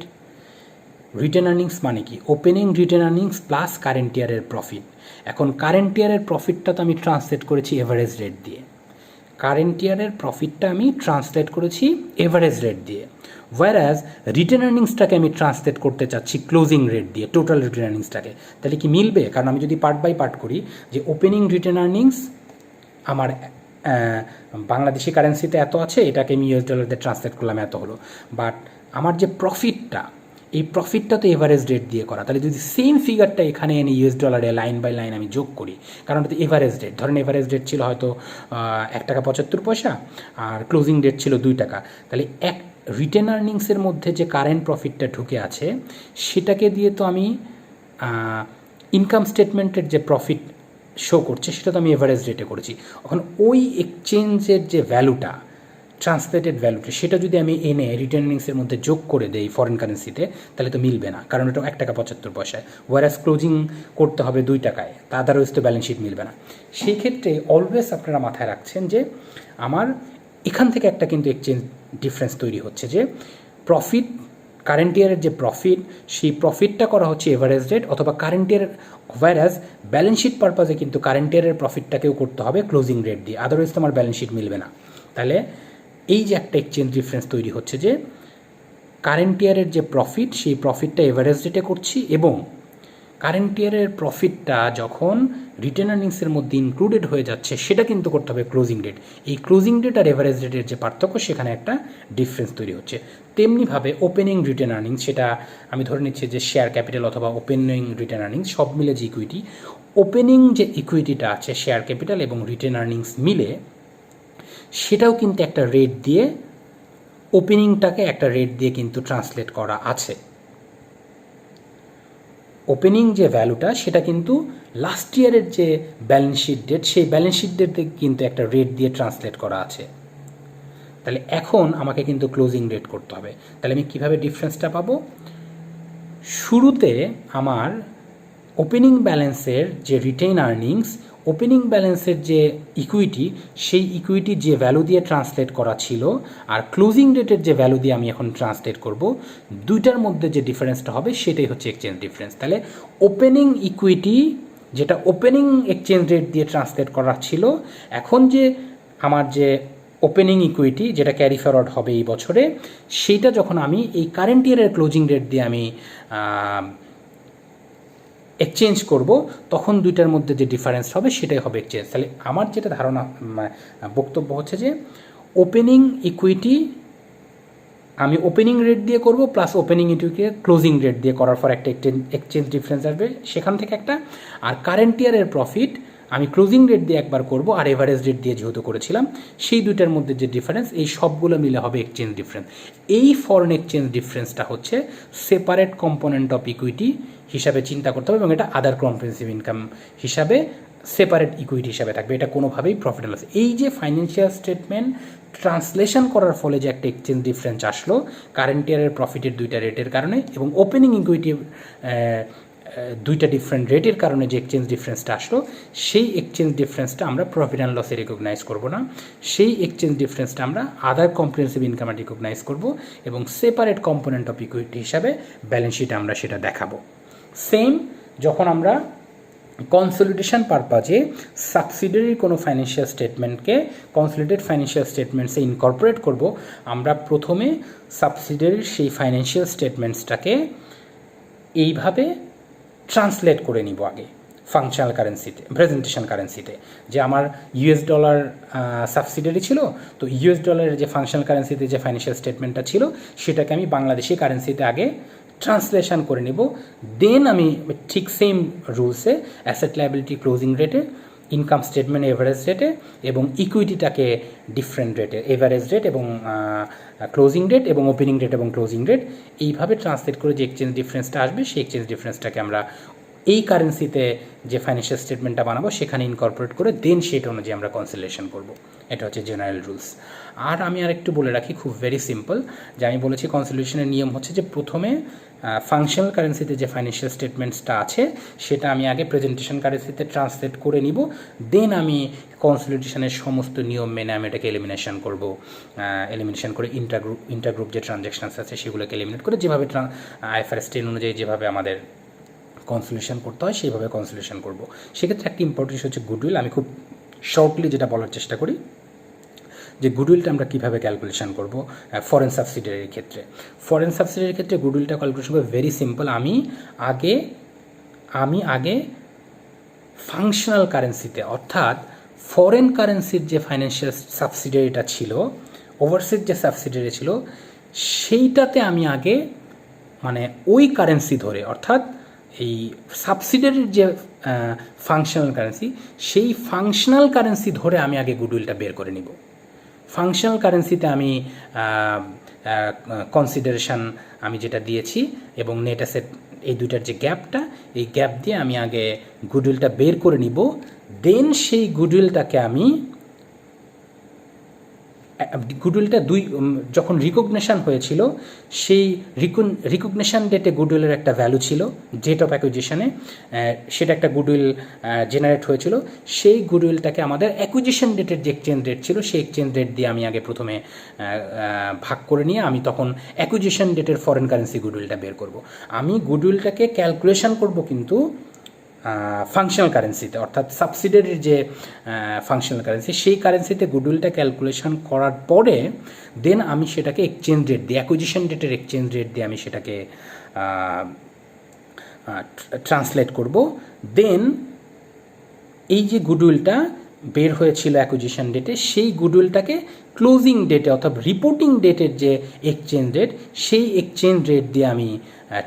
রিটেন আর্নিংস মানে কি? Opening written earnings plus current ইয়ারের প্রফিট। এখন কারেন্ট ইয়ারের প্রফিটটা তো আমি ট্রান্সলেট করেছি এভারেজ রেট দিয়ে, কারেন্ট ইয়ারের প্রফিটটা আমি ট্রান্সলেট করেছি এভারেজ রেট দিয়ে। ওয়ারাজ রিটেন আর্নিংসটাকে আমি ট্রান্সলেট করতে চাচ্ছি ক্লোজিং রেট দিয়ে, টোটাল রিটেন আর্নিংসটাকে। তাহলে কি মিলবে? কারণ আমি যদি পার্ট বাই পার্ট করি, যে ওপেনিং রিটেন আর্নিংস আমার বাংলাদেশি কারেন্সিতে এত আছে, এটাকে আমি US ডলারতে ট্রান্সলেট করলাম, এত হলো। বাট আমার যে প্রফিটটা, এই প্রফিটটা তো এভারেজ রেট দিয়ে করা। তাহলে যদি সেম ফিগারটা এখানে এনে US ডলারে লাইন বাই লাইন আমি যোগ করি, কারণ এটা এভারেজ রেট, ধরেন এভারেজ রেট ছিল হয়তো 1 টাকা 75 পয়সা আর ক্লোজিং রেট ছিল 2 টাকা, তাহলে রিটেন আর্নিংসের মধ্যে যে কারেন্ট প্রফিটটা ঢুকে আছে, সেটাকে দিয়ে তো আমি ইনকাম স্টেটমেন্টের যে প্রফিট শো করছে সেটা তো আমি এভারেজ রেটে করেছি। এখন ওই এক্সচেঞ্জের যে ভ্যালুটা, ট্রান্সলেটেড ভ্যালুটা, সেটা যদি আমি এনে রিটেন আর্নিংসের মধ্যে যোগ করে দেই ফরেন কারেন্সিতে, তাহলে তো মিলবে না, কারণ এটা 1 টাকা 75 পয়সায়, ওয়ারাস ক্লোজিং করতে হবে 2 টাকায়, তা আদারওয়াইজ তো ব্যালেন্স শিট মিলবে না। সেই ক্ষেত্রে অলওয়েজ আপনারা মাথায় রাখছেন যে আমার এখান থেকে একটা কিন্তু এক্সচেঞ্জ ডিফারেন্স তৈরি হচ্ছে, যে প্রফিট, কারেন্ট ইয়ারের যে প্রফিট, সেই প্রফিটটা করা হচ্ছে এভারেজ রেট অথবা কারেন্ট ইয়ারের, ওয়ারাস ব্যালেন্স শিট পারপাজে কিন্তু কারেন্ট ইয়ারের প্রফিটটাকেও করতে হবে ক্লোজিং রেট দিয়ে, আদারওয়াইজ তো আমার ব্যালেন্স শিট মিলবে না। তাহলে এই যে একটা এক্সচেঞ্জ ডিফারেন্স তৈরি হচ্ছে, যে কারেন্ট ইয়ারের যে প্রফিট, সেই প্রফিটটা এভারেজ রেটে করছি, এবং কারেন্ট ইয়ারের প্রফিটটা যখন রিটেন আর্নিংসের মধ্যে ইনক্লুডেড হয়ে যাচ্ছে, সেটা কিন্তু করতে হবে ক্লোজিং রেট। এই ক্লোজিং রেট আর এভারেজ রেটের যে পার্থক্য, সেখানে একটা ডিফারেন্স তৈরি হচ্ছে। তেমনিভাবে ওপেনিং রিটেন আর্নিংস, সেটা আমি ধরে নিচ্ছি যে শেয়ার ক্যাপিটাল অথবা ওপেনিং রিটেন আর্নিংস সব মিলে যে ইকুইটি, ওপেনিং যে ইকুইটিটা আছে শেয়ার ক্যাপিটাল এবং রিটেন আর্নিংস মিলে, সেটাও কিন্তু একটা রেট দিয়ে, ওপেনিংটাকে একটা রেট দিয়ে কিন্তু ট্রান্সলেট করা আছে। ওপেনিং যে ভ্যালুটা, সেটা কিন্তু লাস্ট ইয়ারের যে ব্যালেন্স শিট ডেট, সেই ব্যালেন্স শিট ডেট কিন্তু একটা রেট দিয়ে ট্রান্সলেট করা আছে। তাহলে এখন আমাকে কিন্তু ক্লোজিং রেট করতে হবে। তাহলে আমি কীভাবে ডিফারেন্সটা পাবো? শুরুতে আমার ওপেনিং ব্যালেন্সের যে রিটেইন আর্নিংস, ওপেনিং ব্যালেন্সের যে ইকুইটি, সেই ইকুইটি যে ভ্যালু দিয়ে ট্রান্সলেট করা ছিল, আর ক্লোজিং রেটের যে ভ্যালু দিয়ে আমি এখন ট্রান্সলেট করব, দুইটার মধ্যে যে ডিফারেন্সটা হবে সেটাই হচ্ছে এক্সচেঞ্জ ডিফারেন্স। তাহলে ওপেনিং ইকুইটি যেটা ওপেনিং এক্সচেঞ্জ রেট দিয়ে ট্রান্সলেট করা ছিল, এখন যে আমার যে ওপেনিং ইকুইটি যেটা ক্যারি ফরওয়ার্ড হবে এই বছরে, সেইটা যখন আমি এই কারেন্ট ইয়ারের ক্লোজিং রেট দিয়ে আমি এক্সচেঞ্জ করব, তখন দুইটার মধ্যে যে ডিফারেন্স হবে সেটাই হবে এক্সচেঞ্জ। তাহলে আমার যেটা ধারণা বক্তব্য হচ্ছে যে ওপেনিং ইকুইটি আমি ওপেনিং রেট দিয়ে করব, প্লাস ওপেনিং ইকুইটিকে ক্লোজিং রেট দিয়ে করার পর একটা এক্সচেঞ্জ ডিফারেন্স আসবে সেখান থেকে একটা। আর কারেন্ট ইয়ারের প্রফিট আমি ক্লোজিং রেট দিয়ে একবার করব, আর এভারেজ রেট দিয়ে যেহেতু করেছিলাম, সেই দুইটার মধ্যে যে ডিফারেন্স, এই সবগুলো মিলে হবে এক্সচেঞ্জ ডিফারেন্স। এই ফরেন এক্সচেঞ্জ ডিফারেন্সটা হচ্ছে সেপারেট কম্পোনেন্ট অফ ইকুইটি হিসাবে চিন্তা করতে হবে, এবং এটা আদার কম্প্রিহেনসিভ ইনকাম হিসাবে সেপারেট ইকুইটি হিসাবে থাকবে, এটা কোনোভাবেই প্রফিট অ্যান্ড লস। এই যে ফাইন্যান্সিয়াল স্টেটমেন্ট ট্রান্সলেশন করার ফলে যে একটা এক্সচেঞ্জ ডিফারেন্স আসলো কারেন্ট ইয়ারের প্রফিটের দুইটা রেটের কারণে, এবং ওপেনিং ইকুইটি দুইটা ডিফারেন্ট রেটের কারণে যে এক্সচেঞ্জ ডিফারেন্সটা আসলো, সেই এক্সচেঞ্জ ডিফারেন্সটা আমরা প্রফিট অ্যান্ড লসে রেকগনাইজ করব না, সেই এক্সচেঞ্জ ডিফারেন্সটা আমরা আদার কম্প্রিহেনসিভ ইনকামে রেকগনাইজ করব, এবং সেপারেট কম্পোনেন্ট অফ ইকুইটি হিসাবে ব্যালেন্স শিটে আমরা সেটা দেখাবো। সেম যখন আমরা কনসলিডেশন পারপাজে সাবসিডিয়ারির কোনো ফাইন্যান্সিয়াল স্টেটমেন্টকে কনসলিডেটেড ফাইন্যান্সিয়াল স্টেটমেন্টসে ইনকর্পোরেট করব, আমরা প্রথমে সাবসিডিয়ারির সেই ফাইন্যান্সিয়াল স্টেটমেন্টসটাকে এইভাবে ট্রান্সলেট করে নিব আগে ফাংশনাল কারেন্সিতে, প্রেজেন্টেশন কারেন্সিতে। যে আমার ইউএস ডলার সাবসিডিয়ারি ছিল, তো ইউএস ডলারের যে ফাংশনাল কারেন্সিতে যে ফাইন্যান্সিয়াল স্টেটমেন্টটা ছিল সেটাকে আমি বাংলাদেশি কারেন্সিতে আগে ট্রান্সলেশন করে নেব। দেন আমি ঠিক সেম রুলসে অ্যাসেট লায়াবিলিটি ক্লোজিং রেটে, ইনকাম স্টেটমেন্ট এভারেজ রেটে, এবং ইকুইটিটাকে ডিফারেন্ট রেটে, এভারেজ রেট এবং ক্লোজিং রেট এবং ওপেনিং রেট এবং ক্লোজিং রেট, এইভাবে ট্রান্সলেট করে যে এক্সচেঞ্জ ডিফারেন্সটা আসবে সেই এক্সচেঞ্জ ডিফারেন্সটাকে আমরা এই কারেন্সিতে যে ফাইন্যান্সিয়াল স্টেটমেন্টটা বানাবো সেখানে ইনকর্পোরেট করে দেন সেটা অনুযায়ী আমরা কনসিলেশন করব। এটা হচ্ছে জেনারেল রুলস। আর আমি আর একটু বলে রাখি, খুব ভেরি সিম্পল, যে আমি বলেছি কনসিলেশনের নিয়ম হচ্ছে যে প্রথমে ফাংশনাল কারেন্সিতে যে ফাইন্যান্সিয়াল স্টেটমেন্টসটা আছে সেটা আমি আগে প্রেজেন্টেশন কারেন্সিতে ট্রান্সলেট করে নিব, দেন আমি কনসলিডেশনের সমস্ত নিয়ম মেনে আমি এটাকে এলিমিনেশন করব। এলিমিনেশন করে ইন্টারগ্রুপ যে ট্রানজ্যাকশানস আছে সেগুলোকে এলিমিনেট করে যেভাবে IFRS 10 অনুযায়ী যেভাবে আমাদের কনসলিডেশন করতে হয় সেইভাবে কনসলিডেশন করব। সেক্ষেত্রে একটা ইম্পর্টেন্ট হচ্ছে গুডউইল। আমি খুব শর্টলি যেটা বলার চেষ্টা করি যে গুডউইলটা আমরা কীভাবে ক্যালকুলেশন করব ফরেন সাবসিডিয়ারির ক্ষেত্রে। ফরেন সাবসিডিয়ারির ক্ষেত্রে গুডউইলটা ক্যালকুলেশন করবো ভেরি সিম্পল। আমি আগে ফাংশনাল কারেন্সিতে, অর্থাৎ ফরেন কারেন্সির যে ফাইন্যান্সিয়াল সাবসিডিয়ারিটা ছিল, ওভারসিজ যে সাবসিডিয়ারি ছিল, সেইটাতে আমি আগে মানে ওই কারেন্সি ধরে, অর্থাৎ এই সাবসিডিয়ারির যে ফাংশনাল কারেন্সি, সেই ফাংশনাল কারেন্সি ধরে আমি আগে গুডউইলটা বের করে নিব। ফাংশনাল কারেন্সিতে আমি কনসিডারেশন আমি যেটা দিয়েছি এবং নেট অ্যাসেট, এই দুইটার যে গ্যাপটা, এই গ্যাপ দিয়ে আমি আগে গুডউইলটা বের করে নিব। দেন সেই গুডউইলটাকে আমি গুডউইলটা যখন রিকগনিশন হয়েছিল, সেই রিকগনিশন ডেটে গুডউইলের একটা ভ্যালু ছিল, ডেট অফ অ্যাকুইজিশনে, সেটা একটা গুডউইল জেনারেট হয়েছিল। সেই গুডউইলটাকে আমাদের অ্যাকুইজিশন ডেটের যে এক্সচেঞ্জ রেট ছিল সেই এক্সচেঞ্জ রেট দিয়ে আমি আগে প্রথমে ভাগ করে নিয়ে আমি তখন অ্যাকুইজিশন ডেটের ফরেন কারেন্সি গুডউইলটা বের করব। আমি গুডউইলটাকে ক্যালকুলেশন করব কিন্তু ফাংশনাল কারেন্সিতে, অর্থাৎ সাবসিডিয়ারির যে ফাংশনাল কারেন্সি সেই কারেন্সিতে গুডউইলটা ক্যালকুলেশন করার পরে দেন আমি সেটাকে এক্সচেঞ্জ রেট দিয়ে, অ্যাকুইজিশন ডেটের এক্সচেঞ্জ রেট দিয়ে আমি সেটাকে ট্রান্সলেট করব। দেন এই যে গুডউইলটা বের হয়েছিল অ্যাকুইজিশন ডেটে, সেই গুডউইলটাকে ক্লোজিং ডেটে অর্থাৎ রিপোর্টিং ডেটের যে এক্সচেঞ্জ রেট, সেই এক্সচেঞ্জ রেট দিয়ে আমি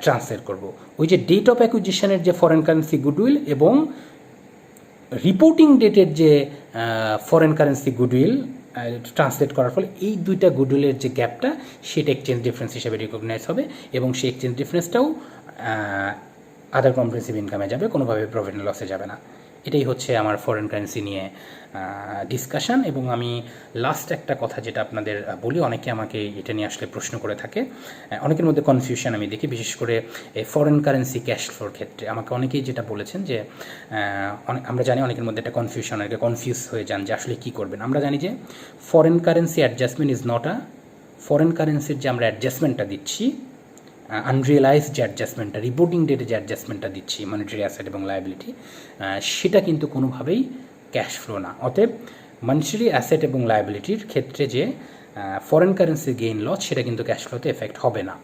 ট্রান্সলেট করব। ওই যে ডেট অফ অ্যাকুইজিশনের যে ফরেন কারেন্সি গুডউইল এবং রিপোর্টিং ডেটের যে ফরেন কারেন্সি গুডউইল ট্রান্সলেট করার ফলে এই দুইটা গুডউইলের যে গ্যাপটা সেটা এক্সচেঞ্জ ডিফারেন্স হিসেবে রিকগনাইজ হবে, এবং সেই এক্সচেঞ্জ ডিফারেন্সটাও আদার কম্প্রিহেনসিভ ইনকামে যাবে, কোনোভাবে প্রফিট অ্যান্ড লসে যাবে না। এটাই হচ্ছে আমার ফরেন কারেন্সি নিয়ে ডিসকাশন। এবং আমি লাস্ট একটা কথা যেটা আপনাদের বলি, অনেকে আমাকে এটা নিয়ে আসলে প্রশ্ন করে থাকে, অনেকের মধ্যে কনফিউশন আমি দেখি, বিশেষ করে ফরেন কারেন্সি ক্যাশ ফ্লোর ক্ষেত্রে আমাকে অনেকেই যেটা বলেছেন যে আমরা জানি অনেকের মধ্যে একটা কনফিউশন, অনেকে কনফিউজ হয়ে যান যে আসলে কী করবেন। আমরা জানি যে foreign currency adjustment is not foreign কারেন্সির যে আমরা অ্যাডজাস্টমেন্টটা দিচ্ছি, আনরিয়েলাইজ যে অ্যাডজাস্টমেন্টটা, রিপোর্টিং ডেটে যে অ্যাডজাস্টমেন্টটা দিচ্ছি মনিটারি অ্যাসেট এবং লায়াবিলিটি, সেটা কিন্তু কোনোভাবেই ক্যাশ ফ্লো না। অতএব মনিটারি অ্যাসেট এবং লায়াবিলিটির ক্ষেত্রে যে ফরেন কারেন্সি গেইন লস, সেটা কিন্তু ক্যাশ ফ্লোতে এফেক্ট হবে না,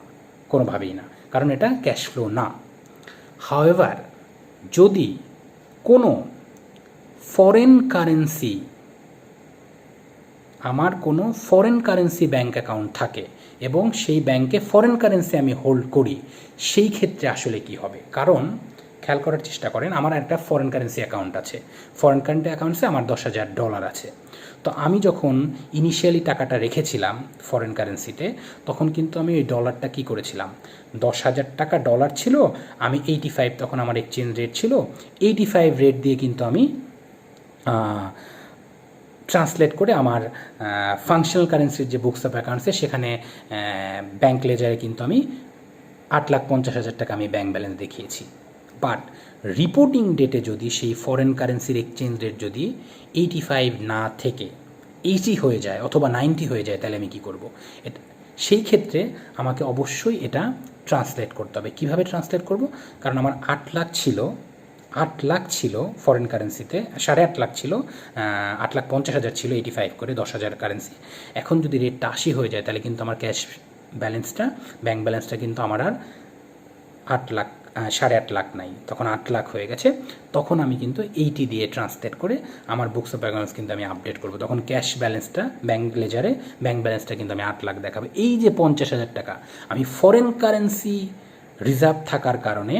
কোনোভাবেই না, কারণ এটা ক্যাশ ফ্লো না। হাওয়েভার যদি কোনো ফরেন কারেন্সি, আমার কোনো ফরেন কারেন্সি ব্যাঙ্ক অ্যাকাউন্ট থাকে এবং সেই ব্যাংকে ফরেন কারেন্সি আমি হোল্ড করি, সেই ক্ষেত্রে আসলে কি হবে? কারণ খেয়াল করার চেষ্টা করেন, আমার একটা ফরেন কারেন্সি অ্যাকাউন্ট আছে, ফরেন কারেন্সি অ্যাকাউন্টসে আমার $10,000 আছে। তো আমি যখন ইনিশিয়ালি টাকাটা রেখেছিলাম ফরেন কারেন্সিতে, তখন কিন্তু আমি ওই ডলারটা কী করেছিলাম, $10,000 ডলার ছিল, আমি 85, তখন আমার এক্সচেঞ্জ রেট ছিল 85 রেট দিয়ে কিন্তু আমি ট্রান্সলেট করে আমার ফাংশনাল কারেন্সির যে বুকস অফ অ্যাকাউন্টসে সেখানে ব্যাংক লেজারে কিন্তু আমি 8,50,000 টাকা আমি ব্যাংক ব্যালেন্স দেখিয়েছি। বাট রিপোর্টিং ডেটে যদি সেই ফরেন কারেন্সির এক্সচেঞ্জ রেট যদি 85 না থেকে 80 হয়ে যায় অথবা 90 হয়ে যায়, তাহলে আমি কী করব? সেই ক্ষেত্রে আমাকে অবশ্যই এটা ট্রান্সলেট করতে হবে। কীভাবে ট্রান্সলেট করব? কারণ আমার 8 লাখ ছিল ফরেন কারেন্সিতে, 8.5 লাখ ছিল, 8,50,000 ছিল 85 করে 10,000 কারেন্সি। এখন যদি রেটটা 80 হয়ে যায়, তাহলে কিন্তু আমার ক্যাশ ব্যালেন্সটা, ব্যাংক ব্যালেন্সটা কিন্তু আমার আর 8.5 লাখ নাই, তখন 8 লাখ হয়ে গেছে। তখন আমি কিন্তু 80 দিয়ে ট্রান্সলেট করে আমার বুকস অফ অ্যাকাউন্টস কিন্তু আমি আপডেট করবো। তখন ক্যাশ ব্যালেন্সটা ব্যাংক লেজারে ব্যাংক ব্যালেন্সটা কিন্তু আমি 8 লাখ দেখাবো। এই যে 50,000 টাকা আমি ফরেন কারেন্সি রিজার্ভ থাকার কারণে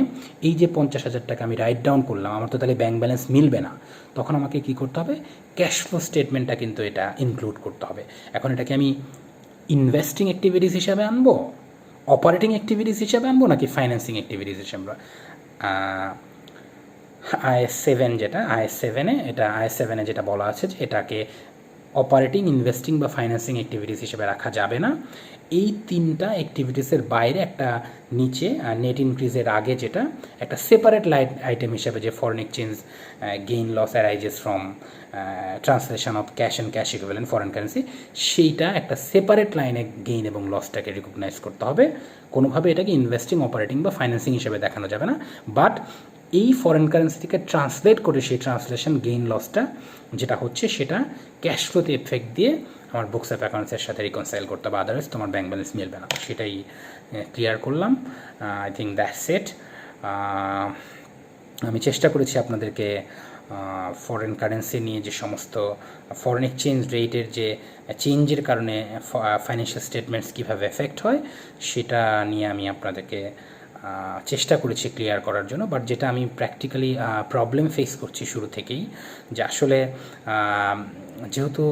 এই যে 50,000 টাকা আমি রাইট ডাউন করলাম, আমার তো তাহলে ব্যাংক ব্যালেন্স মিলবে না। তখন আমাকে কী করতে হবে? ক্যাশ ফ্লো স্টেটমেন্টটা কিন্তু এটা ইনক্লুড করতে হবে। এখন এটাকে আমি ইনভেস্টিং অ্যাক্টিভিটিস হিসাবে আনবো, অপারেটিং অ্যাক্টিভিটিস হিসাবে আনবো, নাকি ফাইন্যান্সিং অ্যাক্টিভিটিস হিসাবে? IS7 যেটা বলা আছে যে এটাকে অপারেটিং, ইনভেস্টিং বা ফাইন্যান্সিং অ্যাক্টিভিটিস হিসেবে রাখা যাবে না। এই 3টা অ্যাক্টিভিটিসের বাইরে একটা নিচে নেট ইনক্রিজের আগে যেটা একটা সেপারেট আইটেম হিসেবে, যে foreign exchange gain loss arises from translation of cash and cash equivalent foreign currency, সেইটা একটা সেপারেট লাইনে গেইন এবং লসটাকে রিকগনাইজ করতে হবে। কোনোভাবে এটাকে ইনভেস্টিং, অপারেটিং বা ফাইন্যান্সিং হিসেবে দেখানো যাবে না। বাট এই ফরেন কারেন্সি থেকে ট্রান্সলেট করে সেই ট্রান্সলেশন গেইন লসটা যেটা হচ্ছে, সেটা ক্যাশ ফ্লোতে এফেক্ট দিয়ে আমার বুকস অফ অ্যাকাউন্টসের সাথে রিকনসাইল করতে হবে, আদারওয়াইজ তোমার ব্যাংক ব্যালেন্স মিলবে না। সেটাই ক্লিয়ার করলাম। I think that's it. আমি চেষ্টা করেছি আপনাদেরকে ফরেন কারেন্সি নিয়ে যে সমস্ত ফরেন এক্সচেঞ্জ রেটের যে চেঞ্জের কারণে ফাইন্যান্সিয়াল স্টেটমেন্টস কীভাবে এফেক্ট হয়, সেটা নিয়ে আমি আপনাদেরকে চেষ্টা করেছি ক্লিয়ার করার জন্য। বাট যেটা আমি প্র্যাকটিক্যালি প্রবলেম ফেস করছি শুরু থেকেই, যে আসলে যেহেতু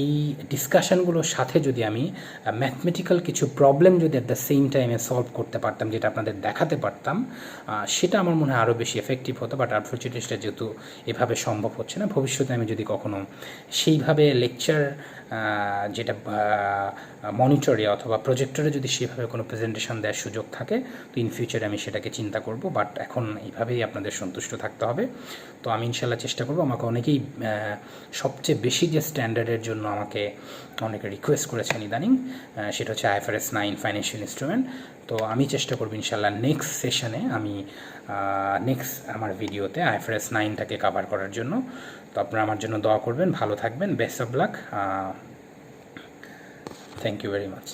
এই ডিসকাশনগুলোর সাথে যদি আমি ম্যাথমেটিক্যাল কিছু প্রবলেম যদি অ্যাট দ্য সেম টাইমে সলভ করতে পারতাম, যেটা আপনাদের দেখাতে পারতাম, সেটা আমার মনে হয় আরও বেশি এফেক্টিভ হতো। বাট আনফর্চুনেটলি সেটা যেহেতু এভাবে সম্ভব হচ্ছে না, ভবিষ্যতে আমি যদি কখনো সেইভাবে লেকচার যেটা মনিটরে অথবা প্রজেক্টরে যদি সেভাবে কোনো প্রেজেন্টেশন দেওয়ার সুযোগ থাকে, তো ইন ফিউচারে আমি সেটাকে চিন্তা করব। বাট এখন এইভাবেই আপনাদের সন্তুষ্ট থাকতে হবে। তো আমি ইনশাল্লাহ চেষ্টা করব। আমাকে অনেকেই সবচেয়ে বেশি যে স্ট্যান্ডার্ডের জন্য আমাকে অনেকে রিকোয়েস্ট করেছেন ইদানিং, সেটা হচ্ছে IFRS 9 ফাইন্যান্সিয়াল ইনস্ট্রুমেন্ট। তো আমি চেষ্টা করব ইনশাল্লাহ নেক্সট সেশনে আমি নেক্সট আমার ভিডিওতে IFRS 9টাকে কভার করার জন্য। তো আপনারা আমার জন্য দোয়া করবেন, ভালো থাকবেন, best of luck, thank you very much.